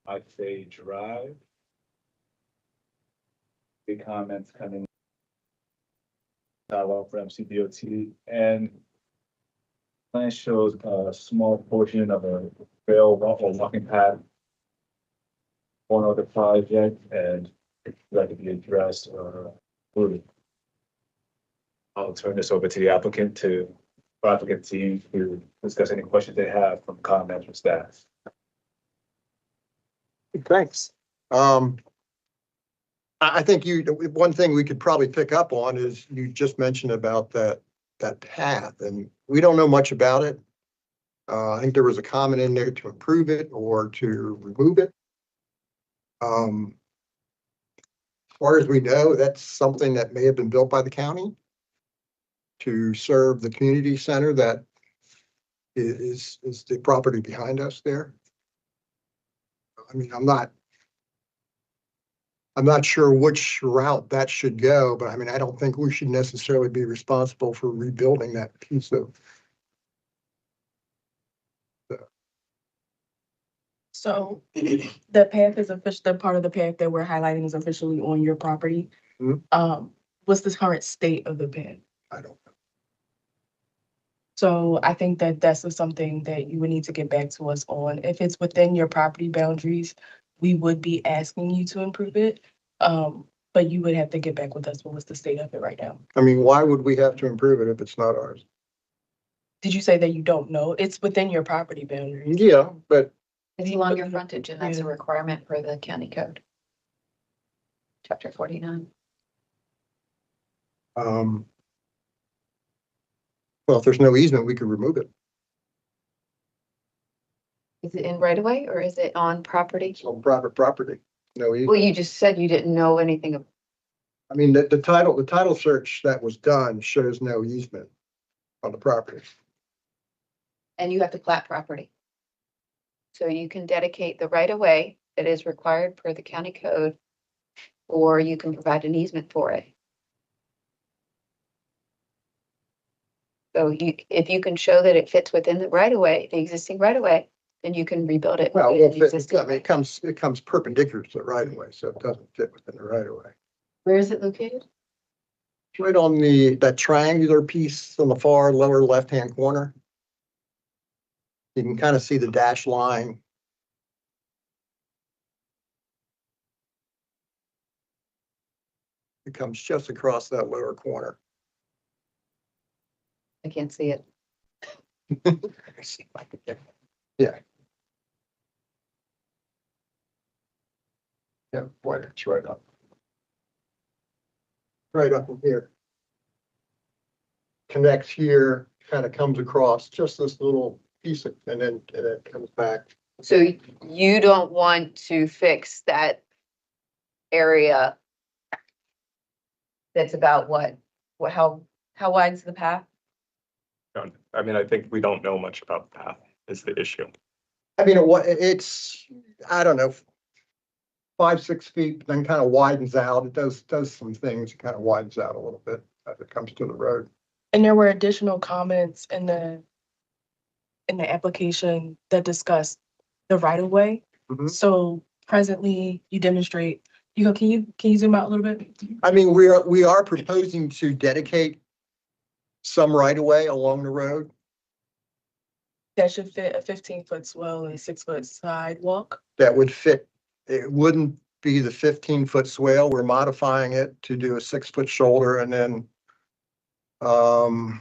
Speaker 15: I'd say Drive. Big comments coming. Dialogue from CDOT, and plan shows a small portion of a trail or walking path. One other project, and that could be addressed or included. I'll turn this over to the applicant team to discuss any questions they have from comments from staff.
Speaker 8: Thanks. I think one thing we could probably pick up on is you just mentioned about that path, and we don't know much about it. I think there was a comment in there to improve it or to remove it. As far as we know, that's something that may have been built by the county to serve the community center that is the property behind us there. I mean, I'm not sure which route that should go, but I mean, I don't think we should necessarily be responsible for rebuilding that piece of.
Speaker 22: So the path is official, the part of the path that we're highlighting is officially on your property. What's the current state of the path?
Speaker 8: I don't know.
Speaker 22: So I think that that's something that you would need to get back to us on. If it's within your property boundaries, we would be asking you to improve it. But you would have to get back with us. What's the state of it right now?
Speaker 8: I mean, why would we have to improve it if it's not ours?
Speaker 22: Did you say that you don't know? It's within your property boundaries.
Speaker 8: Yeah, but
Speaker 5: It's along your frontage, and that's a requirement for the county code. Chapter 49.
Speaker 8: Well, if there's no easement, we could remove it.
Speaker 5: Is it in right of way or is it on property?
Speaker 8: It's on private property. No easement.
Speaker 5: Well, you just said you didn't know anything of.
Speaker 8: I mean, the title search that was done shows no easement on the property.
Speaker 5: And you have to plat property. So you can dedicate the right of way that is required per the county code, or you can provide an easement for it. So if you can show that it fits within the right of way, the existing right of way, then you can rebuild it.
Speaker 8: Well,
Speaker 5: within the existing
Speaker 8: I mean, it comes perpendicular to the right of way, so it doesn't fit within the right of way.
Speaker 5: Where is it located?
Speaker 8: It's right on that triangular piece on the far lower left-hand corner. You can kind of see the dashed line. It comes just across that lower corner.
Speaker 5: I can't see it.
Speaker 8: Yeah. Yeah, boy, it's right up. Right up in here. Connects here, kind of comes across just this little piece and then it comes back.
Speaker 5: So you don't want to fix that area that's about how wide's the path?
Speaker 6: I mean, I think we don't know much about the path is the issue.
Speaker 8: I mean, it's, I don't know, 5-6 feet, then kind of widens out. It does some things, it kind of widens out a little bit as it comes to the road.
Speaker 22: And there were additional comments in the application that discussed the right of way. So presently you demonstrate, can you zoom out a little bit?
Speaker 8: I mean, we are proposing to dedicate some right of way along the road.
Speaker 22: That should fit a 15-foot swell and a 6-foot sidewalk.
Speaker 8: That would fit. It wouldn't be the 15-foot swale. We're modifying it to do a 6-foot shoulder and then 4,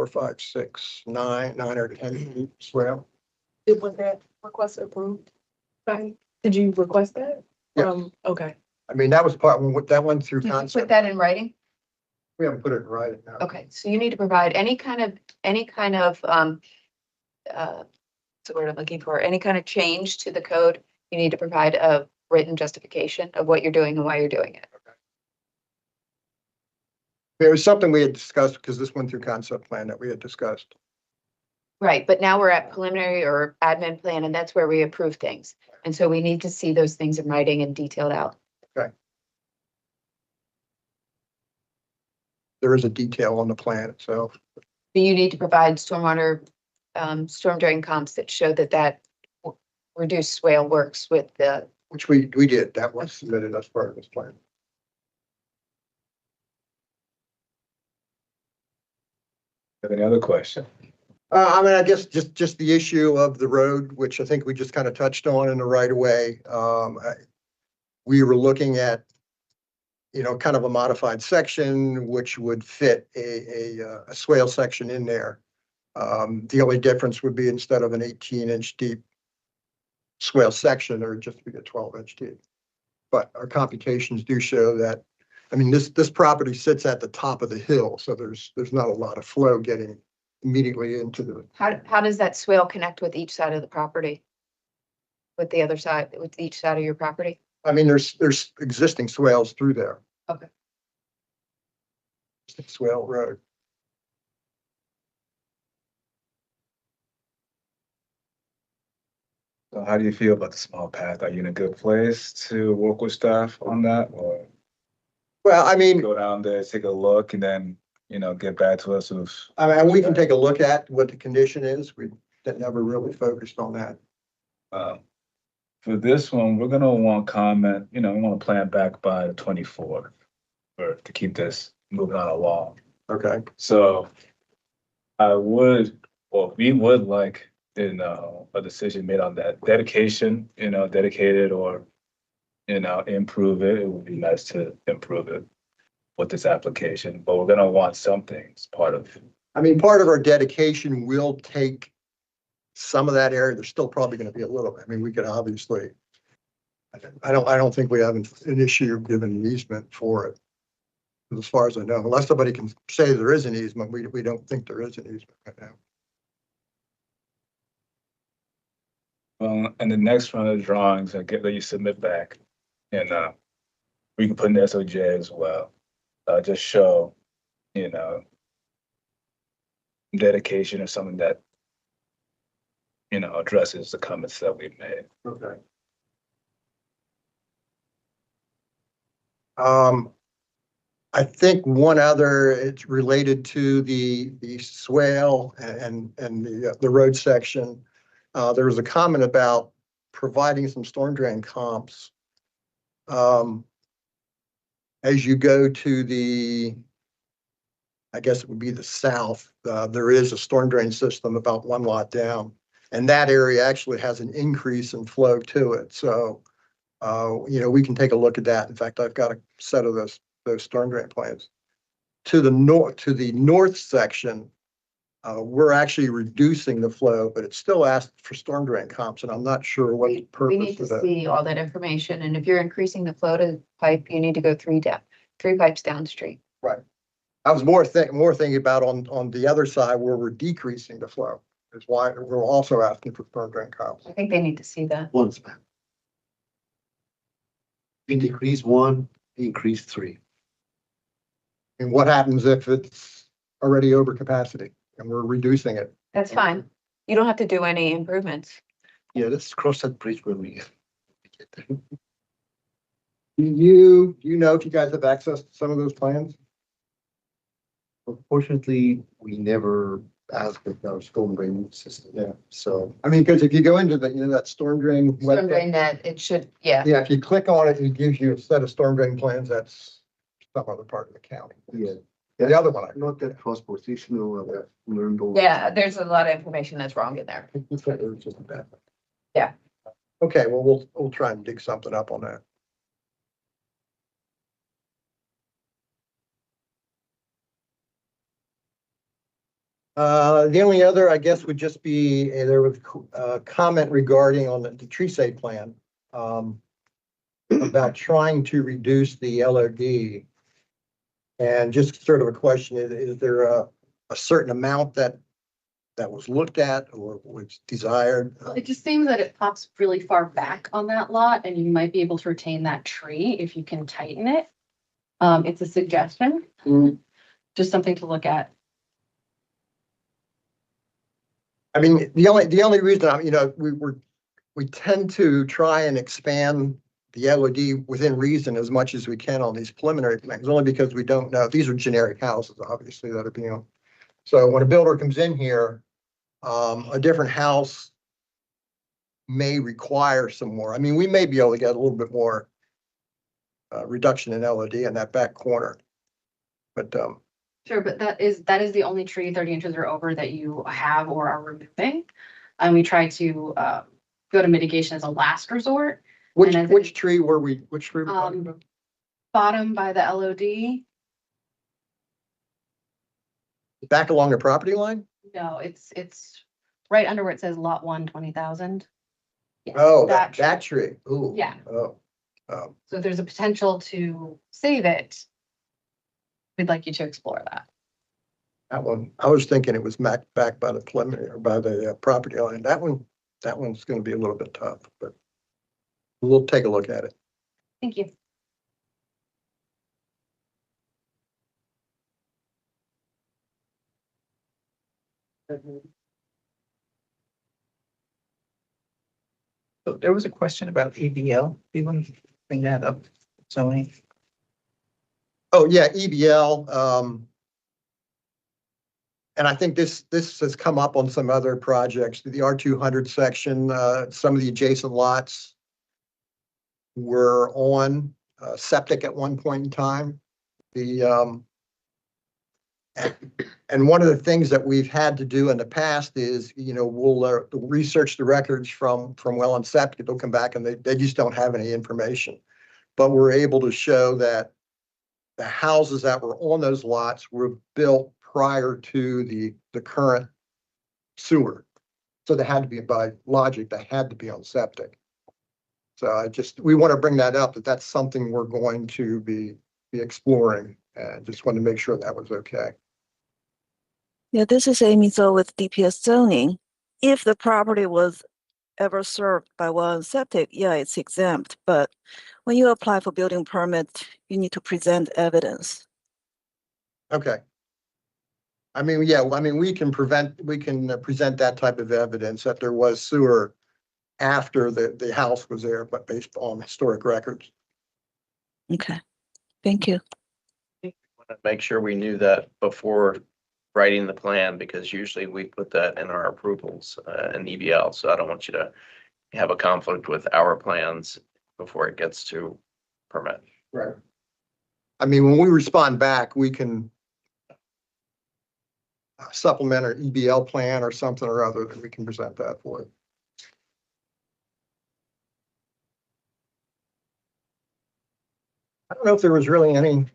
Speaker 8: 5, 6, 9 or 10 feet swale.
Speaker 22: Was that request approved? Fine. Did you request that?
Speaker 8: Yeah.
Speaker 22: Okay.
Speaker 8: I mean, that was part that went through
Speaker 5: Did you
Speaker 8: concept.
Speaker 5: put that in writing?
Speaker 8: We haven't put it in writing now.
Speaker 5: Okay, so you need to provide any kind of what's the word I'm looking for, any kind of change to the code. You need to provide a written justification of what you're doing and why you're doing it.
Speaker 8: It was something we had discussed because this went through concept plan that we had discussed.
Speaker 5: Right, but now we're at preliminary or admin plan, and that's where we approve things. And so we need to see those things in writing and detailed out.
Speaker 8: Okay. There is a detail on the plan itself.
Speaker 5: But you need to provide stormwater, storm drain comps that show that reduced swale works with the,
Speaker 8: which we did. That was submitted as part of this plan.
Speaker 15: Have any other question?
Speaker 8: I mean, I guess just the issue of the road, which I think we just kind of touched on in the right of way. We were looking at, kind of a modified section, which would fit a swale section in there. The only difference would be instead of an 18-inch deep swale section, or just be a 12-inch deep. But our computations do show that, I mean, this property sits at the top of the hill, so there's not a lot of flow getting immediately into the.
Speaker 5: how does that swale connect with each side of the property? With the other side, with each side of your property?
Speaker 8: I mean, there's existing swales through there.
Speaker 5: Okay.
Speaker 8: Swale Road.
Speaker 15: So how do you feel about the small path? Are you in a good place to work with staff on that, or
Speaker 8: Well, I mean,
Speaker 15: go down there, take a look, and then, get back to us with?
Speaker 8: I mean, we can take a look at what the condition is. We never really focused on that.
Speaker 15: For this one, we're gonna want comment, we want to plan back by the 24th to keep this moving on along.
Speaker 8: Okay.
Speaker 15: So we would like, a decision made on that dedication, dedicated or, improve it. It would be nice to improve it with this application, but we're gonna want something as part of.
Speaker 8: I mean, part of our dedication will take some of that area. There's still probably going to be a little bit. I mean, we could obviously, I don't think we have an issue of giving an easement for it. As far as I know, unless somebody can say there is an easement, we don't think there is an easement right now.
Speaker 15: And the next round of drawings that you submit back, and we can put in the SOJ as well. Just show, dedication or something that, addresses the comments that we've made.
Speaker 8: Okay. I think one other, it's related to the swale and the road section. There was a comment about providing some storm drain comps. As you go to the, I guess it would be the south, there is a storm drain system about one lot down. And that area actually has an increase in flow to it. So, we can take a look at that. In fact, I've got a set of those storm drain plans. To the north section, we're actually reducing the flow, but it's still asked for storm drain comps, and I'm not sure what the
Speaker 5: We
Speaker 8: purpose
Speaker 5: need to
Speaker 8: of that.
Speaker 5: see all that information, and if you're increasing the flow to the pipe, you need to go three pipes downstream.
Speaker 8: Right. I was more thinking about on the other side where we're decreasing the flow. Is why we're also asking for storm drain comps.
Speaker 5: I think they need to see that.
Speaker 7: Once, man. We decrease one, increase three.
Speaker 8: And what happens if it's already over capacity and we're reducing it?
Speaker 5: That's fine. You don't have to do any improvements.
Speaker 7: Yeah, let's cross that bridge when we get there.
Speaker 8: Do you know if you guys have access to some of those plans?
Speaker 7: Unfortunately, we never asked with our storm drain system.
Speaker 8: Yeah.
Speaker 7: So,
Speaker 8: I mean, because if you go into that storm drain.
Speaker 5: Storm drain net, it should, yeah.
Speaker 8: Yeah, if you click on it, it gives you a set of storm drain plans. That's some other part of the county.
Speaker 7: yeah.
Speaker 8: The other one,
Speaker 7: Not that cross positional, learned all.
Speaker 5: Yeah, there's a lot of information that's wrong in there.
Speaker 8: it's like it was just a bad.
Speaker 5: Yeah.
Speaker 8: Okay, well, we'll try and dig something up on that. The only other, I guess, would just be, there was a comment regarding on the tree save plan, about trying to reduce the LOD. And just sort of a question, is there a certain amount that was looked at or was desired?
Speaker 11: It just seems that it pops really far back on that lot and you might be able to retain that tree if you can tighten it. It's a suggestion, just something to look at.
Speaker 8: I mean, the only reason we tend to try and expand the LOD within reason as much as we can on these preliminary plans, only because we don't know. These are generic houses, obviously, that are being. So when a builder comes in here, a different house may require some more. I mean, we may be able to get a little bit more reduction in LOD in that back corner. But,
Speaker 11: Sure, but that is the only tree 30 inches or over that you have or are removing. And we try to go to mitigation as a last resort.
Speaker 8: which tree were we talking about?
Speaker 11: Bottom by the LOD.
Speaker 8: Back along the property line?
Speaker 11: No, it's right under where it says lot 1, 20,000.
Speaker 8: Oh, that tree. Ooh.
Speaker 11: Yeah.
Speaker 8: Oh.
Speaker 11: So if there's a potential to save it, we'd like you to explore that.
Speaker 8: That one, I was thinking it was back by the preliminary or by the property line. That one's going to be a little bit tough, but we'll take a look at it.
Speaker 11: Thank you.
Speaker 4: So there was a question about EBL. Do you want to bring that up, Zoning?
Speaker 8: Oh, yeah, EBL. And I think this has come up on some other projects, the R200 section, some of the adjacent lots were on septic at one point in time. And one of the things that we've had to do in the past is, we'll research the records from well and septic. They'll come back and they just don't have any information. But we're able to show that the houses that were on those lots were built prior to the current sewer. So they had to be, by logic, they had to be on septic. So we want to bring that up, that's something we're going to be exploring. And just want to make sure that was okay.
Speaker 13: Yeah, this is Amy Zoe with DPS zoning. If the property was ever served by well and septic, yeah, it's exempt. But when you apply for building permit, you need to present evidence.
Speaker 8: Okay. I mean, yeah, we can present that type of evidence that there was sewer after the house was there, but based on historic records.
Speaker 13: Okay, thank you.
Speaker 23: Make sure we knew that before writing the plan, because usually we put that in our approvals in EBL. So I don't want you to have a conflict with our plans before it gets to permit.
Speaker 8: Right. I mean, when we respond back, we can supplement our EBL plan or something or other that we can present that for. I don't know if there was really any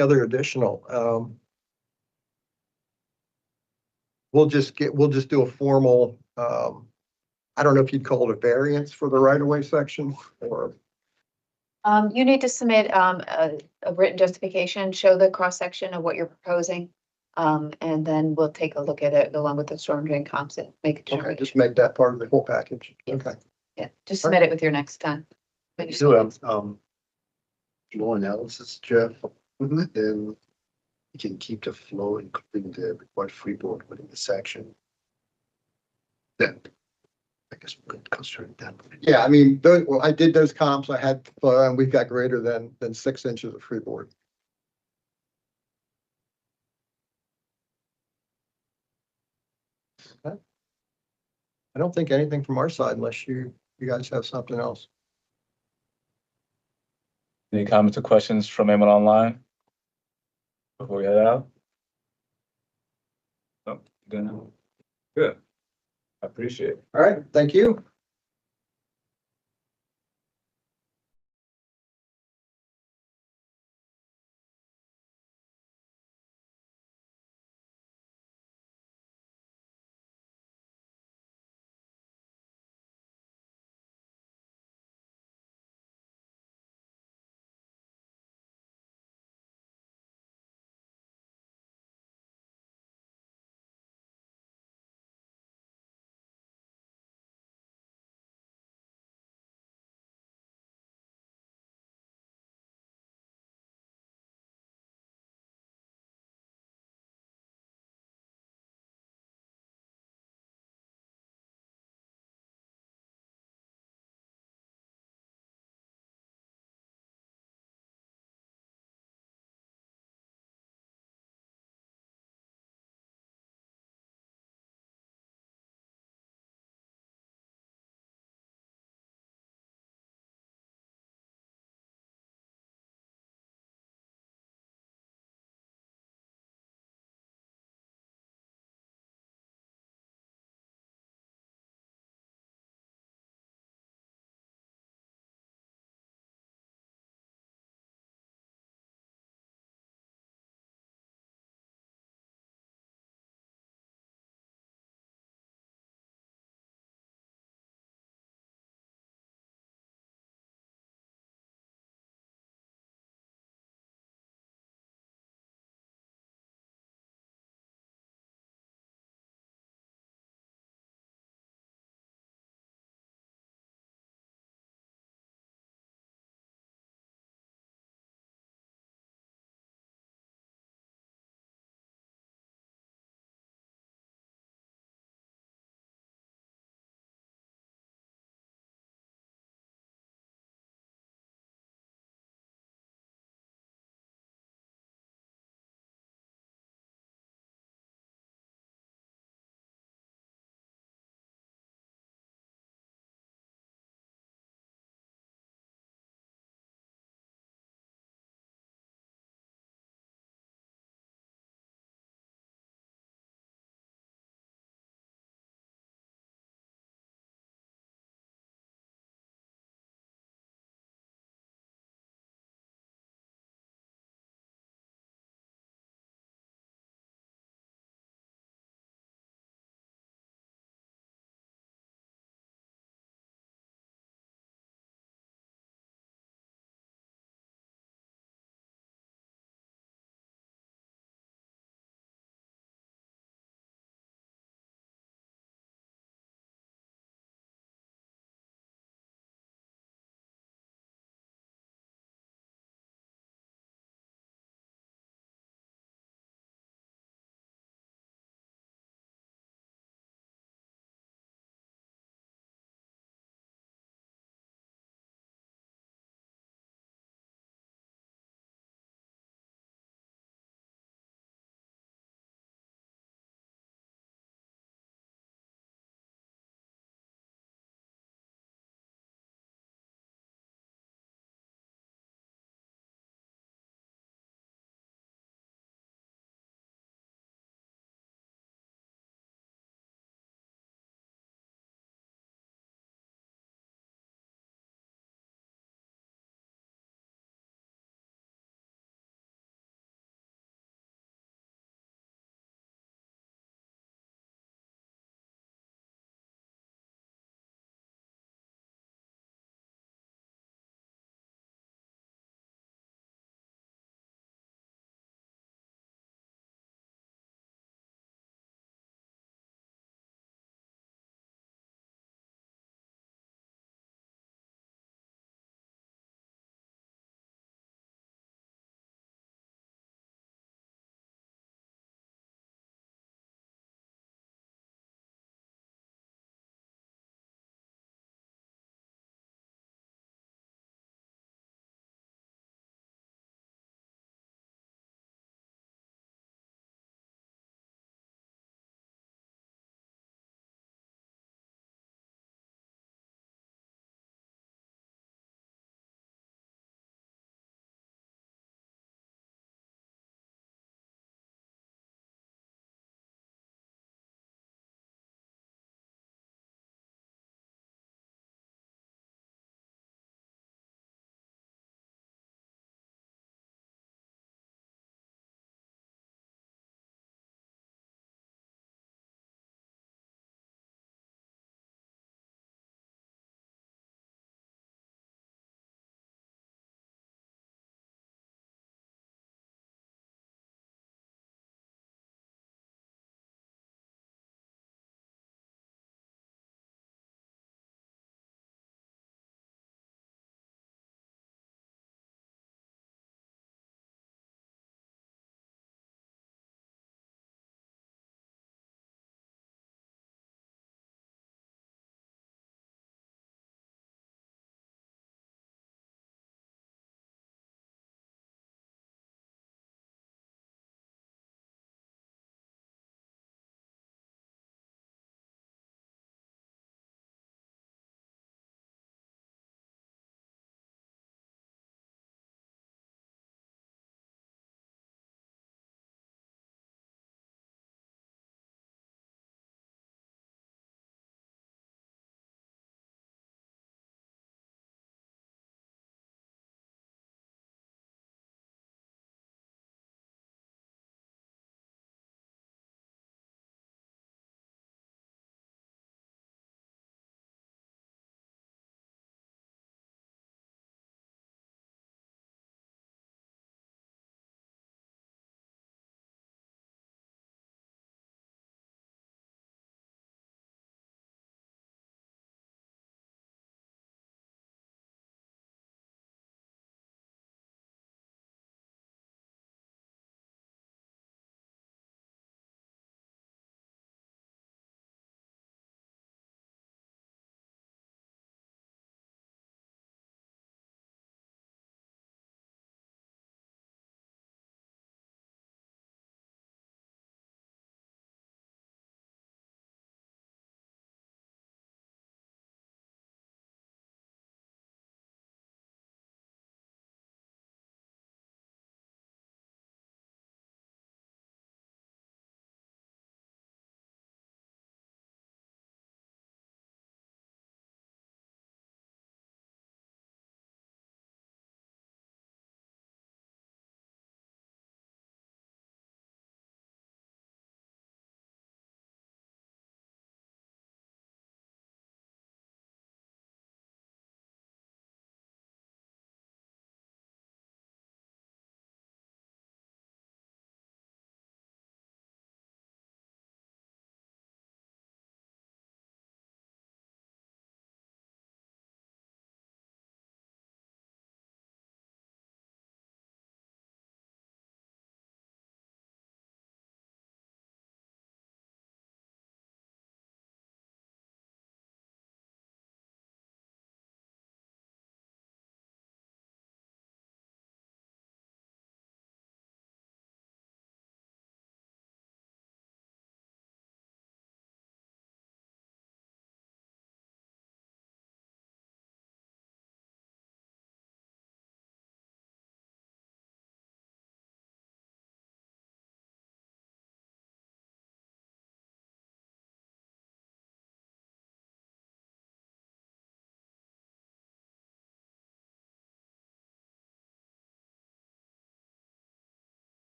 Speaker 8: other additional. We'll just do a formal, I don't know if you'd call it a variance for the right-of-way section or.
Speaker 5: You need to submit a written justification, show the cross-section of what you're proposing. And then we'll take a look at it along with the storm drain comps and make a
Speaker 8: Okay,
Speaker 5: determination.
Speaker 8: just make that part of the whole package. Okay.
Speaker 5: Yeah, just submit it with your next time.
Speaker 7: So, flow analysis, Jeff, then you can keep the flow, including the required freeboard within the section. Then I guess we could consider that.
Speaker 8: Yeah, I mean, I did those comps. I had, and we've got greater than 6 inches of freeboard. Okay. I don't think anything from our side unless you guys have something else.
Speaker 15: Any comments or questions from anyone online? Before we head out? Oh, good. I appreciate it.
Speaker 8: All right, thank you.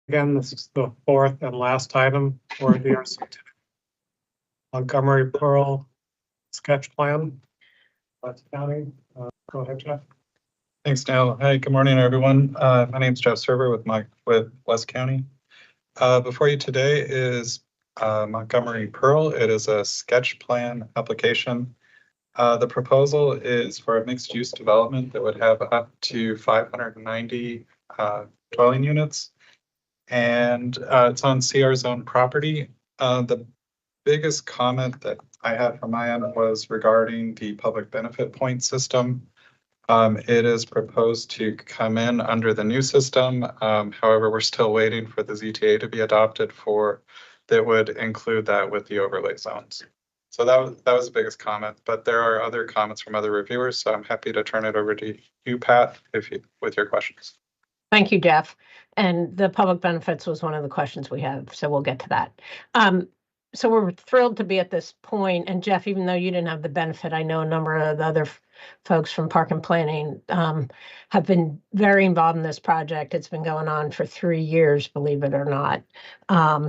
Speaker 1: Again, this is the fourth and last item for the RC2 Montgomery Pearl sketch plan. West County. Go ahead, Jeff.
Speaker 3: Thanks, Dale. Hi, good morning, everyone. My name is Jeff Server with West County. Before you today is Montgomery Pearl. It is a sketch plan application. The proposal is for a mixed-use development that would have up to 590 dwelling units. And it's on CR zone property. The biggest comment that I had from my end was regarding the public benefit point system. It is proposed to come in under the new system. However, we're still waiting for the ZTA to be adopted that would include that with the overlay zones. So that was the biggest comment, but there are other comments from other reviewers, so I'm happy to turn it over to you, Pat, with your questions.
Speaker 16: Thank you, Jeff. And the public benefits was one of the questions we have, so we'll get to that. So we're thrilled to be at this point. And Jeff, even though you didn't have the benefit, I know a number of the other folks from Park and Planning have been very involved in this project. It's been going on for 3 years, believe it or not.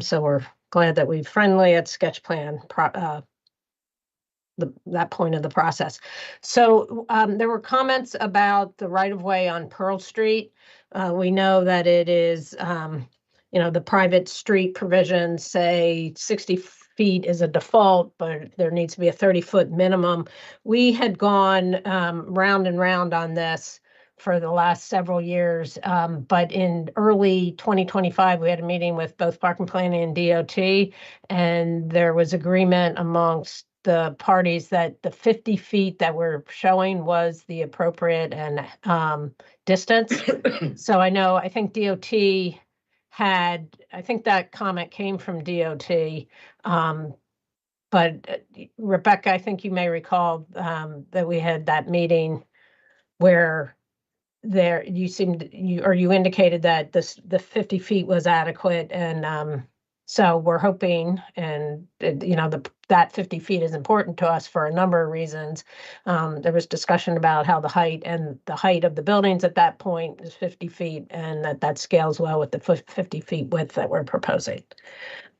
Speaker 16: So we're glad that we're friendly at sketch plan that point of the process. So there were comments about the right-of-way on Pearl Street. We know that it is, the private street provisions say 60 feet is a default, but there needs to be a 30-foot minimum. We had gone round and round on this for the last several years, but in early 2025, we had a meeting with both Park and Planning and DOT, and there was agreement amongst the parties that the 50 feet that we're showing was the appropriate and distance. So I think DOT I think that comment came from DOT. But Rebecca, I think you may recall that we had that meeting where you indicated that the 50 feet was adequate, and so we're hoping, and that 50 feet is important to us for a number of reasons. There was discussion about how the height of the buildings at that point is 50 feet, and that scales well with the 50 feet width that we're proposing.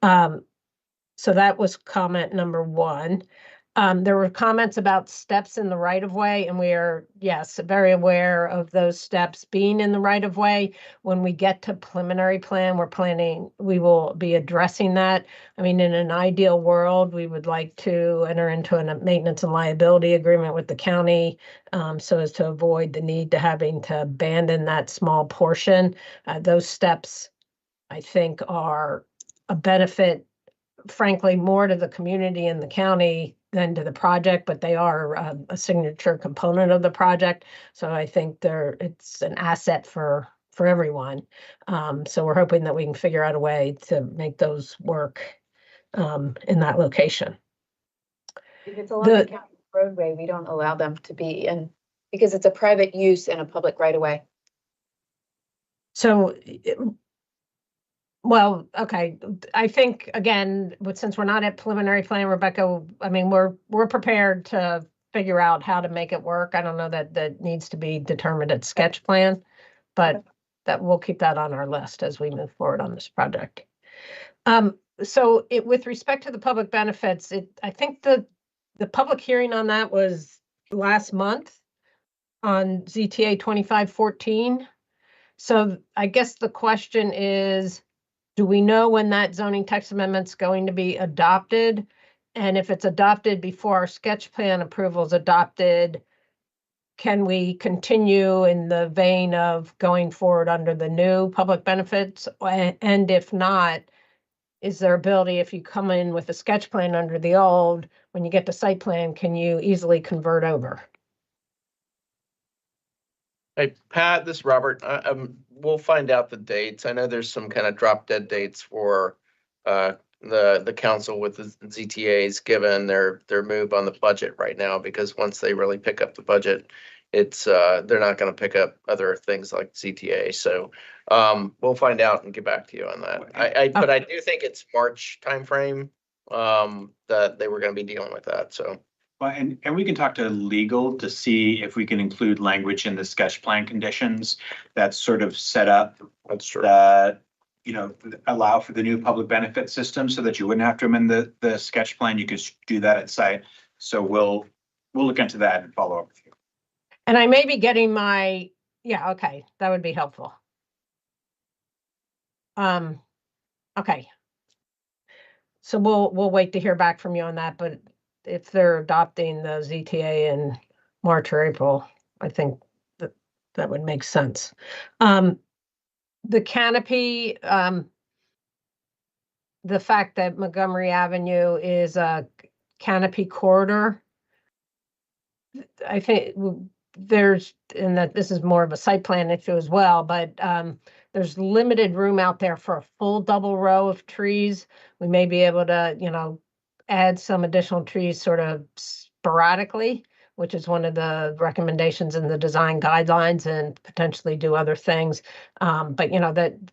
Speaker 16: So that was comment number one. There were comments about steps in the right-of-way, and we are, yes, very aware of those steps being in the right-of-way. When we get to preliminary plan, we will be addressing that. I mean, in an ideal world, we would like to enter into a maintenance and liability agreement with the county so as to avoid the need to having to abandon that small portion. Those steps, I think, are a benefit, frankly, more to the community and the county than to the project, but they are a signature component of the project. So I think it's an asset for everyone. So we're hoping that we can figure out a way to make those work in that location.
Speaker 5: If it's along the county roadway, we don't allow them to be in, because it's a private use and a public right of way.
Speaker 16: So well, okay. I think, again, since we're not at preliminary plan, Rebecca, I mean, we're prepared to figure out how to make it work. I don't know that needs to be determined at sketch plan, but that we'll keep that on our list as we move forward on this project. So with respect to the public benefits, I think the public hearing on that was last month on ZTA 2514. So I guess the question is, do we know when that zoning text amendment's going to be adopted? And if it's adopted before our sketch plan approval is adopted, can we continue in the vein of going forward under the new public benefits? And if not, is there ability, if you come in with a sketch plan under the old, when you get the site plan, can you easily convert over?
Speaker 23: Hey, Pat, this is Robert. We'll find out the dates. I know there's some kind of drop dead dates for the council with the ZTAs, given their move on the budget right now, because once they really pick up the budget, they're not going to pick up other things like ZTA. So we'll find out and get back to you on that. But I do think it's March timeframe that they were going to be dealing with that. So.
Speaker 10: Well, and we can talk to legal to see if we can include language in the sketch plan conditions that's sort of set up.
Speaker 23: That's true.
Speaker 10: That, allow for the new public benefit system so that you wouldn't have to amend the sketch plan. You could do that at site. So we'll look into that and follow up with you.
Speaker 16: And I may be getting my, yeah, okay, that would be helpful. Okay. So we'll wait to hear back from you on that, but if they're adopting the ZTA in March or April, I think that would make sense. The canopy, the fact that Montgomery Avenue is a canopy corridor, I think there's, and that this is more of a site plan issue as well, but there's limited room out there for a full double row of trees. We may be able to, add some additional trees sort of sporadically, which is one of the recommendations in the design guidelines, and potentially do other things. But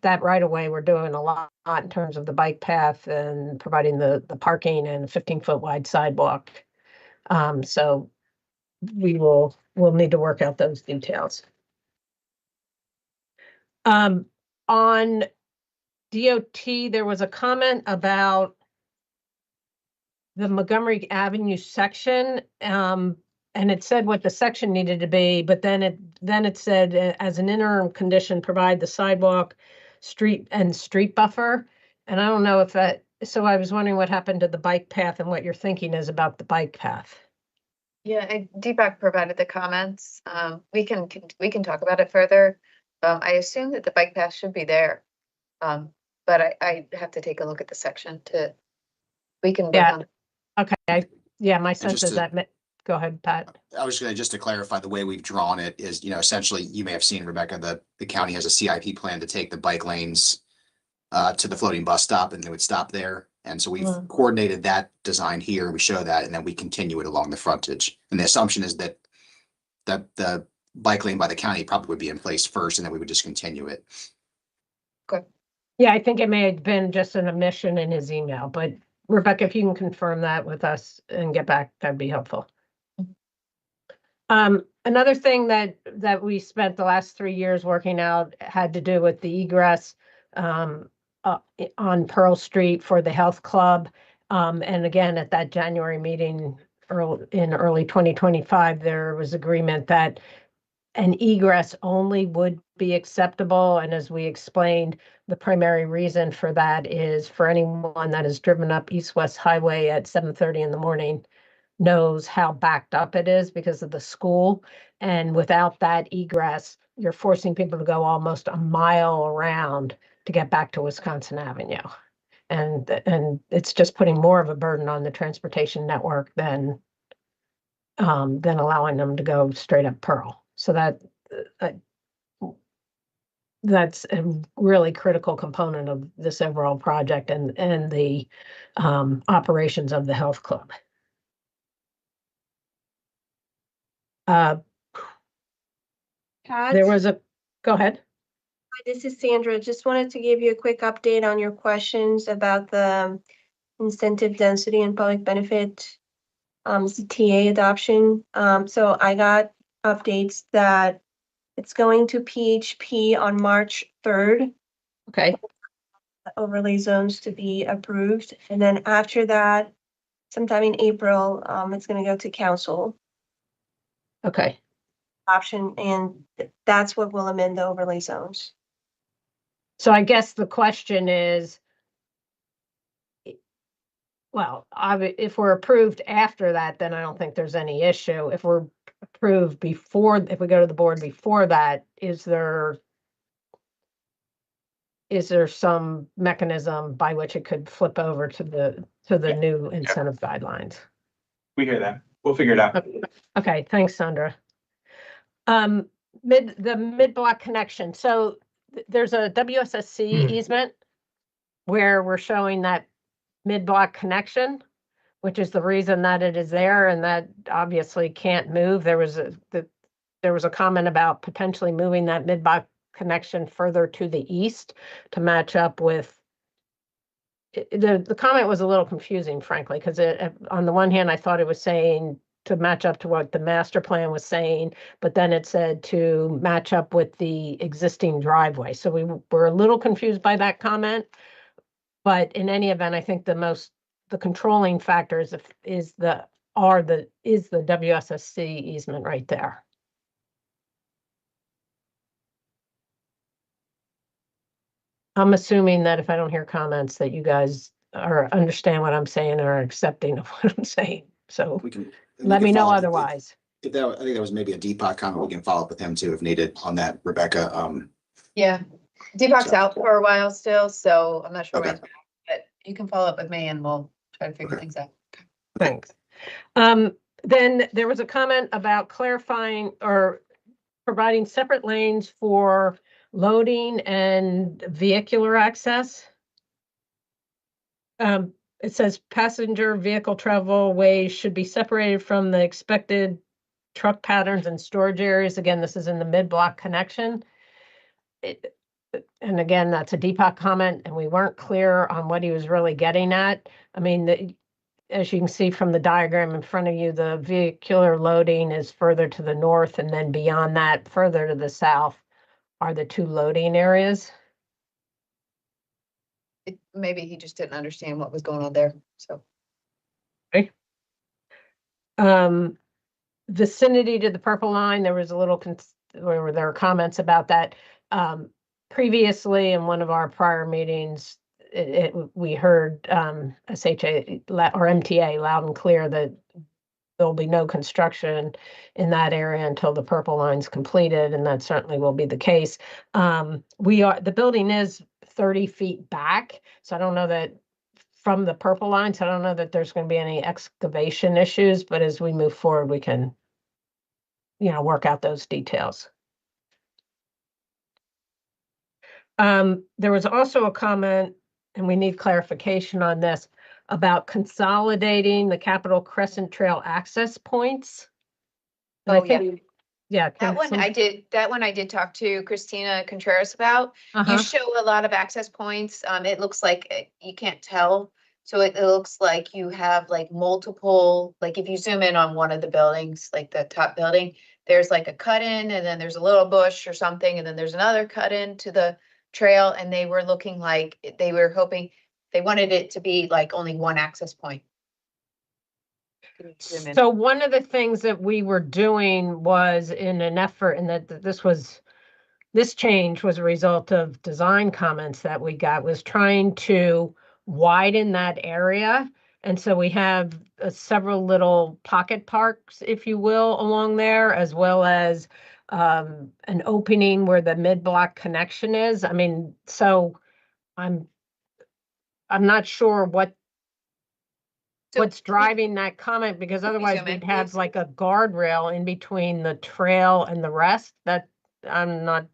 Speaker 16: that right away, we're doing a lot in terms of the bike path and providing the parking and 15-foot wide sidewalk. So we'll need to work out those details. On DOT, there was a comment about the Montgomery Avenue section, and it said what the section needed to be, but then it said as an interim condition, provide the sidewalk, street buffer. And I don't know if that, so I was wondering what happened to the bike path and what your thinking is about the bike path.
Speaker 5: Yeah, Deepak provided the comments. We can talk about it further. I assume that the bike path should be there. But I have to take a look at the section we can.
Speaker 16: Yeah. Okay. My sense
Speaker 19: just
Speaker 16: is that, go ahead, Pat.
Speaker 19: I was going to, just to clarify, the way we've drawn it is, essentially, you may have seen, Rebecca, the county has a CIP plan to take the bike lanes to the floating bus stop, and they would stop there. And so we've coordinated that design here. We show that, and then we continue it along the frontage. And the assumption is that the bike lane by the county probably would be in place first, and then we would just continue it.
Speaker 5: Okay.
Speaker 16: Yeah, I think it may have been just an omission in his email, but Rebecca, if you can confirm that with us and get back, that'd be helpful. Another thing that we spent the last 3 years working out had to do with the egress on Pearl Street for the health club. And again, at that January meeting in early 2025, there was agreement that an egress only would be acceptable. And as we explained, the primary reason for that is for anyone that has driven up East-West Highway at 7:30 in the morning knows how backed up it is because of the school. And without that egress, you're forcing people to go almost a mile around to get back to Wisconsin Avenue. And it's just putting more of a burden on the transportation network than allowing them to go straight up Pearl. So that's a really critical component of this overall project and the operations of the health club. There was go ahead.
Speaker 9: Hi, this is Sandra. Just wanted to give you a quick update on your questions about the incentive density and public benefit CTA adoption. So I got updates that it's going to PHP on March 3rd.
Speaker 16: Okay.
Speaker 9: The overlay zones to be approved. And then after that, sometime in April, it's going to go to council.
Speaker 16: Okay.
Speaker 9: Option, and that's what will amend the overlay zones.
Speaker 16: So I guess the question is, well, if we're approved after that, then I don't think there's any issue. If we're approved before, if we go to the board before that, is there some mechanism by which it could flip over to the new incentive guidelines?
Speaker 10: We hear that. We'll figure it out.
Speaker 16: Okay, thanks, Sandra. The mid-block connection. So there's a WSSC easement where we're showing that mid-block connection, which is the reason that it is there, and that obviously can't move. There was a comment about potentially moving that mid-block connection further to the east to match up with. The comment was a little confusing, frankly, because on the one hand, I thought it was saying to match up to what the master plan was saying, but then it said to match up with the existing driveway. So we were a little confused by that comment. But in any event, I think the controlling factor is the WSSC easement right there. I'm assuming that if I don't hear comments that you guys understand what I'm saying or are accepting of what I'm saying. So let me know otherwise.
Speaker 19: I think that was maybe a Deepak comment. We can follow up with him too if needed on that, Rebecca.
Speaker 5: Yeah, Deepak's out for a while still, so I'm not sure
Speaker 19: Okay.
Speaker 5: when, but you can follow up with me and we'll try to figure things out.
Speaker 16: Thanks. Then there was a comment about clarifying or providing separate lanes for loading and vehicular access. It says passenger vehicle travel ways should be separated from the expected truck patterns and storage areas. Again, this is in the mid-block connection. And again, that's a Deepak comment, and we weren't clear on what he was really getting at. I mean, as you can see from the diagram in front of you, the vehicular loading is further to the north, and then beyond that, further to the south are the two loading areas.
Speaker 5: Maybe he just didn't understand what was going on there, so.
Speaker 16: Okay. Vicinity to the purple line, there was a little, where there were comments about that. Previously, in one of our prior meetings, we heard SHA or MTA loud and clear that there'll be no construction in that area until the purple line's completed, and that certainly will be the case. The building is 30 feet back, so I don't know that from the purple line, so I don't know that there's going to be any excavation issues, but as we move forward, we can, work out those details. There was also a comment, and we need clarification on this, about consolidating the Capitol Crescent Trail access points. And
Speaker 5: Oh,
Speaker 16: yeah.
Speaker 5: That one I did talk to Christina Contreras about. You show a lot of access points. It looks like you can't tell. So it looks like you have like multiple, like if you zoom in on one of the buildings, like the top building, there's like a cut in and then there's a little bush or something. And then there's another cut in to the trail. And they were looking like they were hoping, they wanted it to be like only one access point.
Speaker 16: So one of the things that we were doing was in an effort, and that this change was a result of design comments that we got, was trying to widen that area. And so we have several little pocket parks, if you will, along there, as well as an opening where the mid-block connection is. I mean, so I'm not sure what's driving that comment, because otherwise we'd have like a guardrail in between the trail and the rest. That I'm not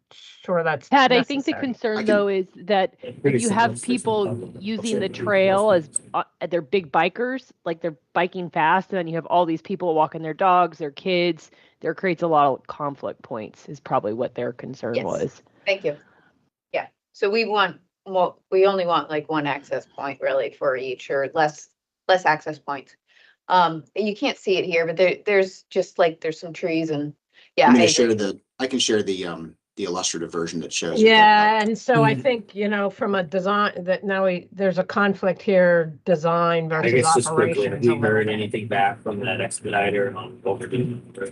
Speaker 16: sure that's
Speaker 12: Pat,
Speaker 16: necessary.
Speaker 12: I think the concern though is that if you have people using the trail as they're big bikers, like they're biking fast, and then you have all these people walking their dogs, their kids, there creates a lot of conflict points is probably what their concern was.
Speaker 5: Thank you. Yeah, so we only want like one access point really for each, or less access points. You can't see it here, but there's just like there's some trees and yeah.
Speaker 19: I can share the illustrative version that shows.
Speaker 16: Yeah, and so I think, from a design that now there's a conflict here, design
Speaker 14: I
Speaker 16: versus
Speaker 14: guess just quickly, have
Speaker 16: operations.
Speaker 14: we heard anything back from that expediter on what we're doing? I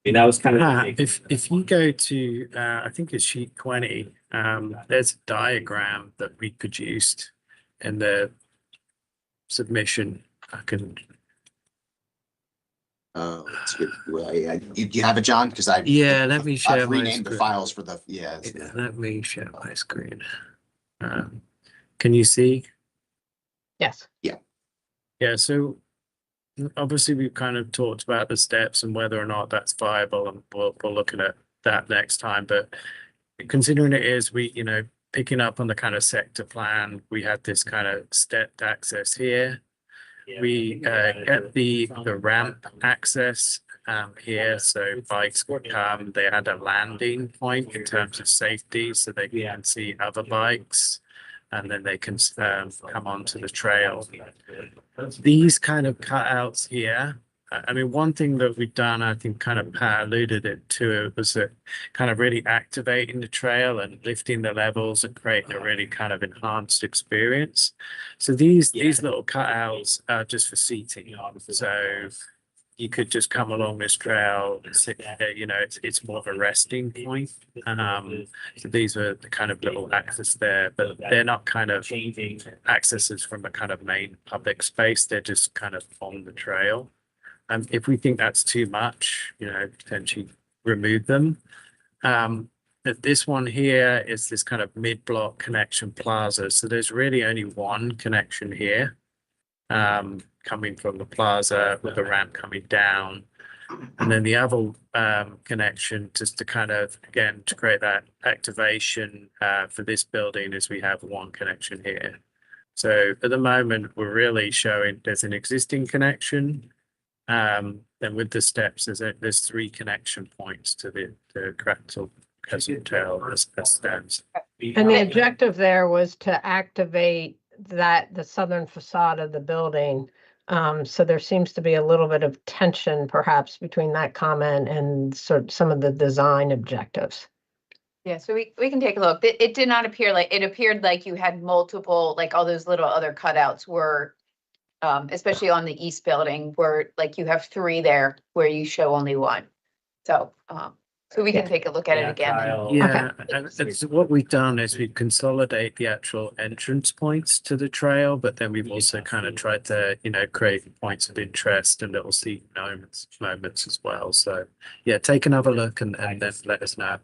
Speaker 14: mean, that was kind of.
Speaker 17: If you go to, I think it's sheet 20, there's a diagram that we produced in the submission. I can.
Speaker 19: That's good. Well, yeah, you have it, John? Because let
Speaker 17: me share.
Speaker 19: I've renamed the files for the
Speaker 17: let me share my screen. Can you see?
Speaker 16: Yes.
Speaker 17: Yeah. So obviously we've kind of talked about the steps and whether or not that's viable, and we're looking at that next time. But considering it is, picking up on the kind of sector plan, we had this kind of stepped access here. We get the ramp access here, so bikes could come. They had a landing point in terms of safety, so they can see other bikes, and then they can come onto the trail. These kind of cutouts here I mean, one thing that we've done, I think kind of Pat alluded it to it, was that kind of really activating the trail and lifting the levels and creating a really kind of enhanced experience. So these little cutouts are just for seating. So you could just come along this trail, sit, you know, it's more of a resting point. So these are the kind of little access there, but they're not kind of accesses from a kind of main public space. They're just kind of on the trail. If we think that's too much, you know, potentially remove them. But this one here is this kind of mid-block connection plaza. So there's really only one connection here, coming from the plaza with a ramp coming down. And then the other connection, just to kind of, again, to create that activation for this building, is we have one connection here. So at the moment, we're really showing there's an existing connection. Then with the steps, there's 3 connection points to the Cractal Crescent Trail as stands.
Speaker 16: And the objective there was to activate the southern facade of the building. So there seems to be a little bit of tension perhaps between that comment and sort of some of the design objectives.
Speaker 5: Yeah, so we can take a look. It did not appear like, it appeared like you had multiple, like all those little other cutouts were, especially on the east building, where like you have 3 there where you show only 1. So, so we can take a look at it again.
Speaker 17: Yeah, and so what we've done is we consolidate the actual entrance points to the trail, but then we've also kind of tried to, you know, create points of interest and little seat moments as well. So yeah, take another look and then let us know.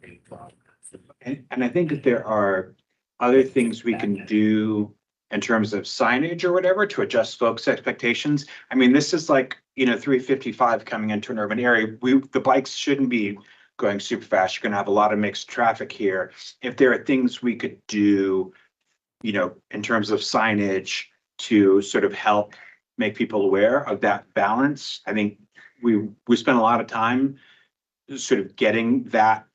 Speaker 10: And I think that there are other things we can do in terms of signage or whatever to adjust folks' expectations. I mean, this is like, you know, 355 coming into an urban area. The bikes shouldn't be going super fast. You're gonna have a lot of mixed traffic here. If there are things we could do, you know, in terms of signage to sort of help make people aware of that balance, I think we spent a lot of time sort of getting that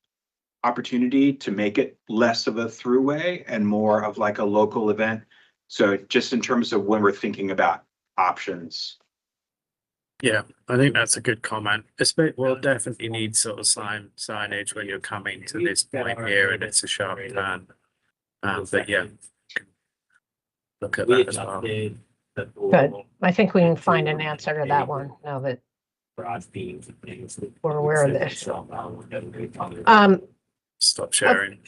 Speaker 10: opportunity to make it less of a throughway and more of like a local event. So just in terms of when we're thinking about options.
Speaker 17: Yeah, I think that's a good comment. We'll definitely need sort of signage when you're coming to this point here and it's a sharp turn. But yeah, look at that as well.
Speaker 16: Good. I think we can find an answer to that one now that we're aware of this.
Speaker 17: Stop sharing.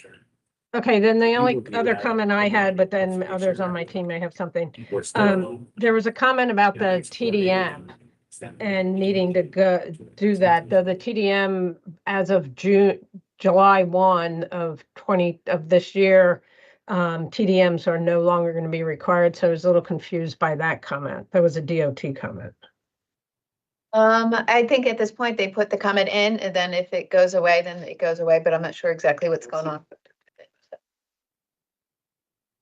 Speaker 16: Okay, then the only other comment I had, but then others on my team may have something. There was a comment about the TDM and needing to go do that, though the TDM as of July 1 of this year, TDMs are no longer going to be required. So I was a little confused by that comment. That was a DOT comment.
Speaker 5: I think at this point they put the comment in, and then if it goes away, then it goes away, but I'm not sure exactly what's going on.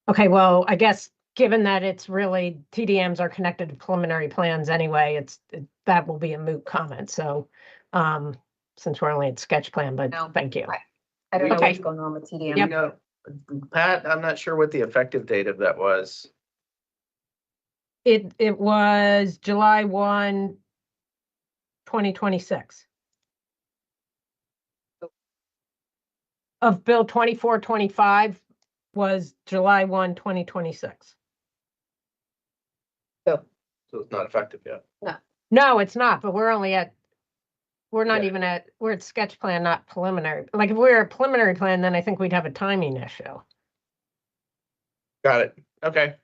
Speaker 16: Okay, well, I guess given that it's really TDMs are connected to preliminary plans anyway, that will be a moot comment. So since we're only at sketch plan, but thank you.
Speaker 5: I don't know
Speaker 16: Okay.
Speaker 5: what's going on with TDM.
Speaker 16: Yep.
Speaker 23: You know, Pat, I'm not sure what the effective date of that was.
Speaker 16: It was July 1, 2026. Of Bill 2425 was July 1, 2026.
Speaker 23: So it's not effective yet.
Speaker 16: No, it's not, but we're not even we're at sketch plan, not preliminary. Like if we were a preliminary plan, then I think we'd have a timing issue.
Speaker 23: Got it. Okay.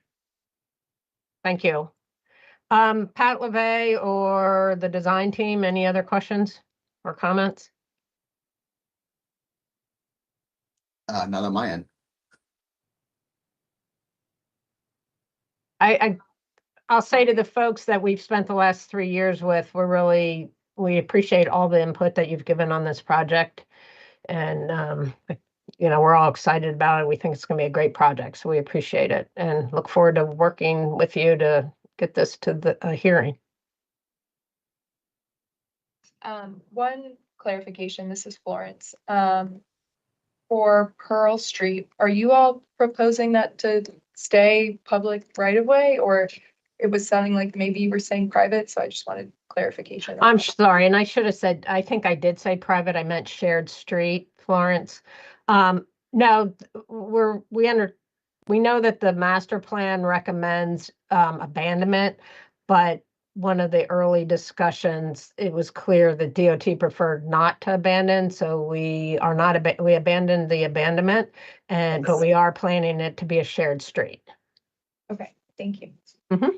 Speaker 16: Thank you. Pat LeVay or the design team, any other questions or comments?
Speaker 19: Not on my end.
Speaker 16: I'll say to the folks that we've spent the last 3 years with, we appreciate all the input that you've given on this project. And, you know, we're all excited about it. We think it's going to be a great project. So we appreciate it and look forward to working with you to get this to the hearing.
Speaker 18: One clarification, this is Florence. For Pearl Street, are you all proposing that to stay public right of way, or it was sounding like maybe you were saying private, so I just wanted clarification.
Speaker 16: I'm sorry, and I should have said, I think I did say private, I meant shared street, Florence. No, we know that the master plan recommends abandonment, but one of the early discussions, it was clear that DOT preferred not to abandon, so we are not, we abandoned the abandonment, but we are planning it to be a shared street.
Speaker 18: Okay, thank you.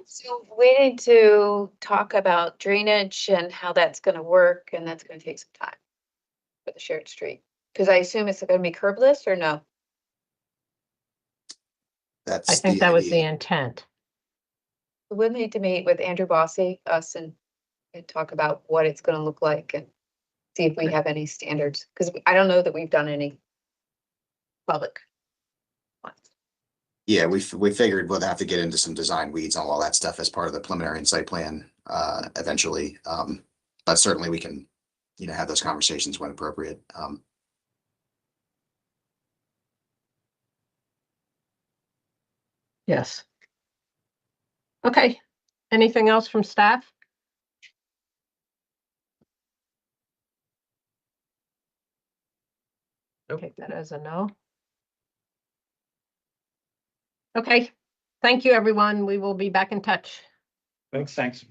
Speaker 5: So we need to talk about drainage and how that's gonna work, and that's gonna take some time for the shared street. Because I assume it's gonna be curbless or no?
Speaker 19: That's
Speaker 16: I think
Speaker 19: the
Speaker 16: that was the
Speaker 19: idea.
Speaker 16: intent.
Speaker 5: We'll need to meet with Andrew Bossy, us, and talk about what it's gonna look like and see if we have any standards, because I don't know that we've done any public ones.
Speaker 19: Yeah, we figured we'll have to get into some design weeds and all that stuff as part of the preliminary and site plan eventually. But certainly we can, have those conversations when appropriate.
Speaker 16: Yes. Okay, anything else from staff? Take that as a no. Okay, thank you, everyone. We will be back in touch.
Speaker 10: Thanks.
Speaker 9: Thank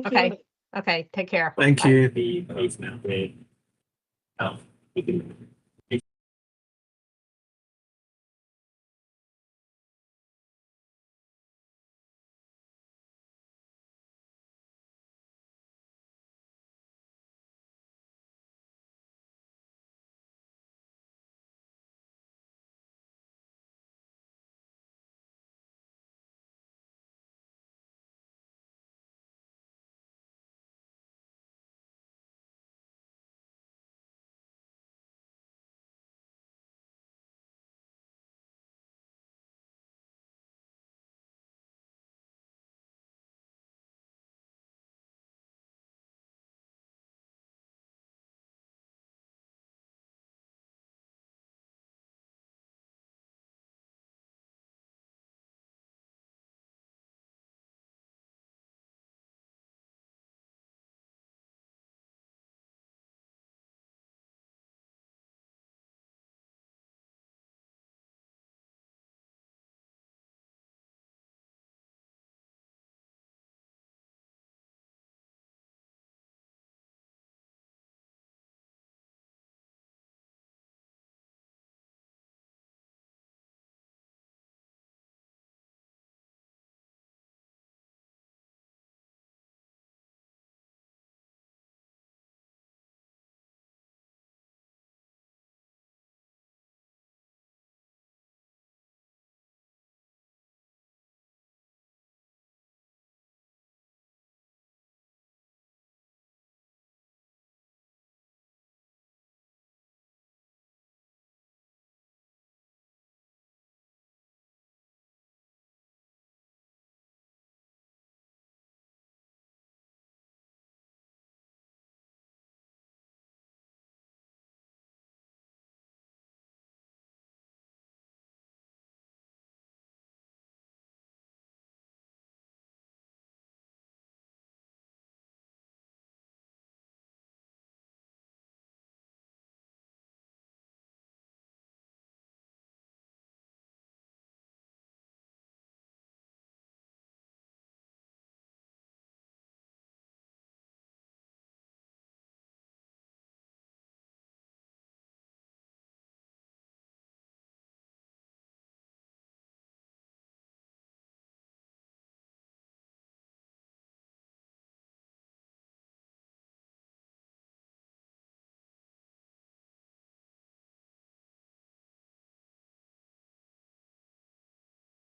Speaker 9: you.
Speaker 16: Okay, take care.
Speaker 17: Thank
Speaker 16: Bye.
Speaker 17: you.
Speaker 14: The base mount rate. We can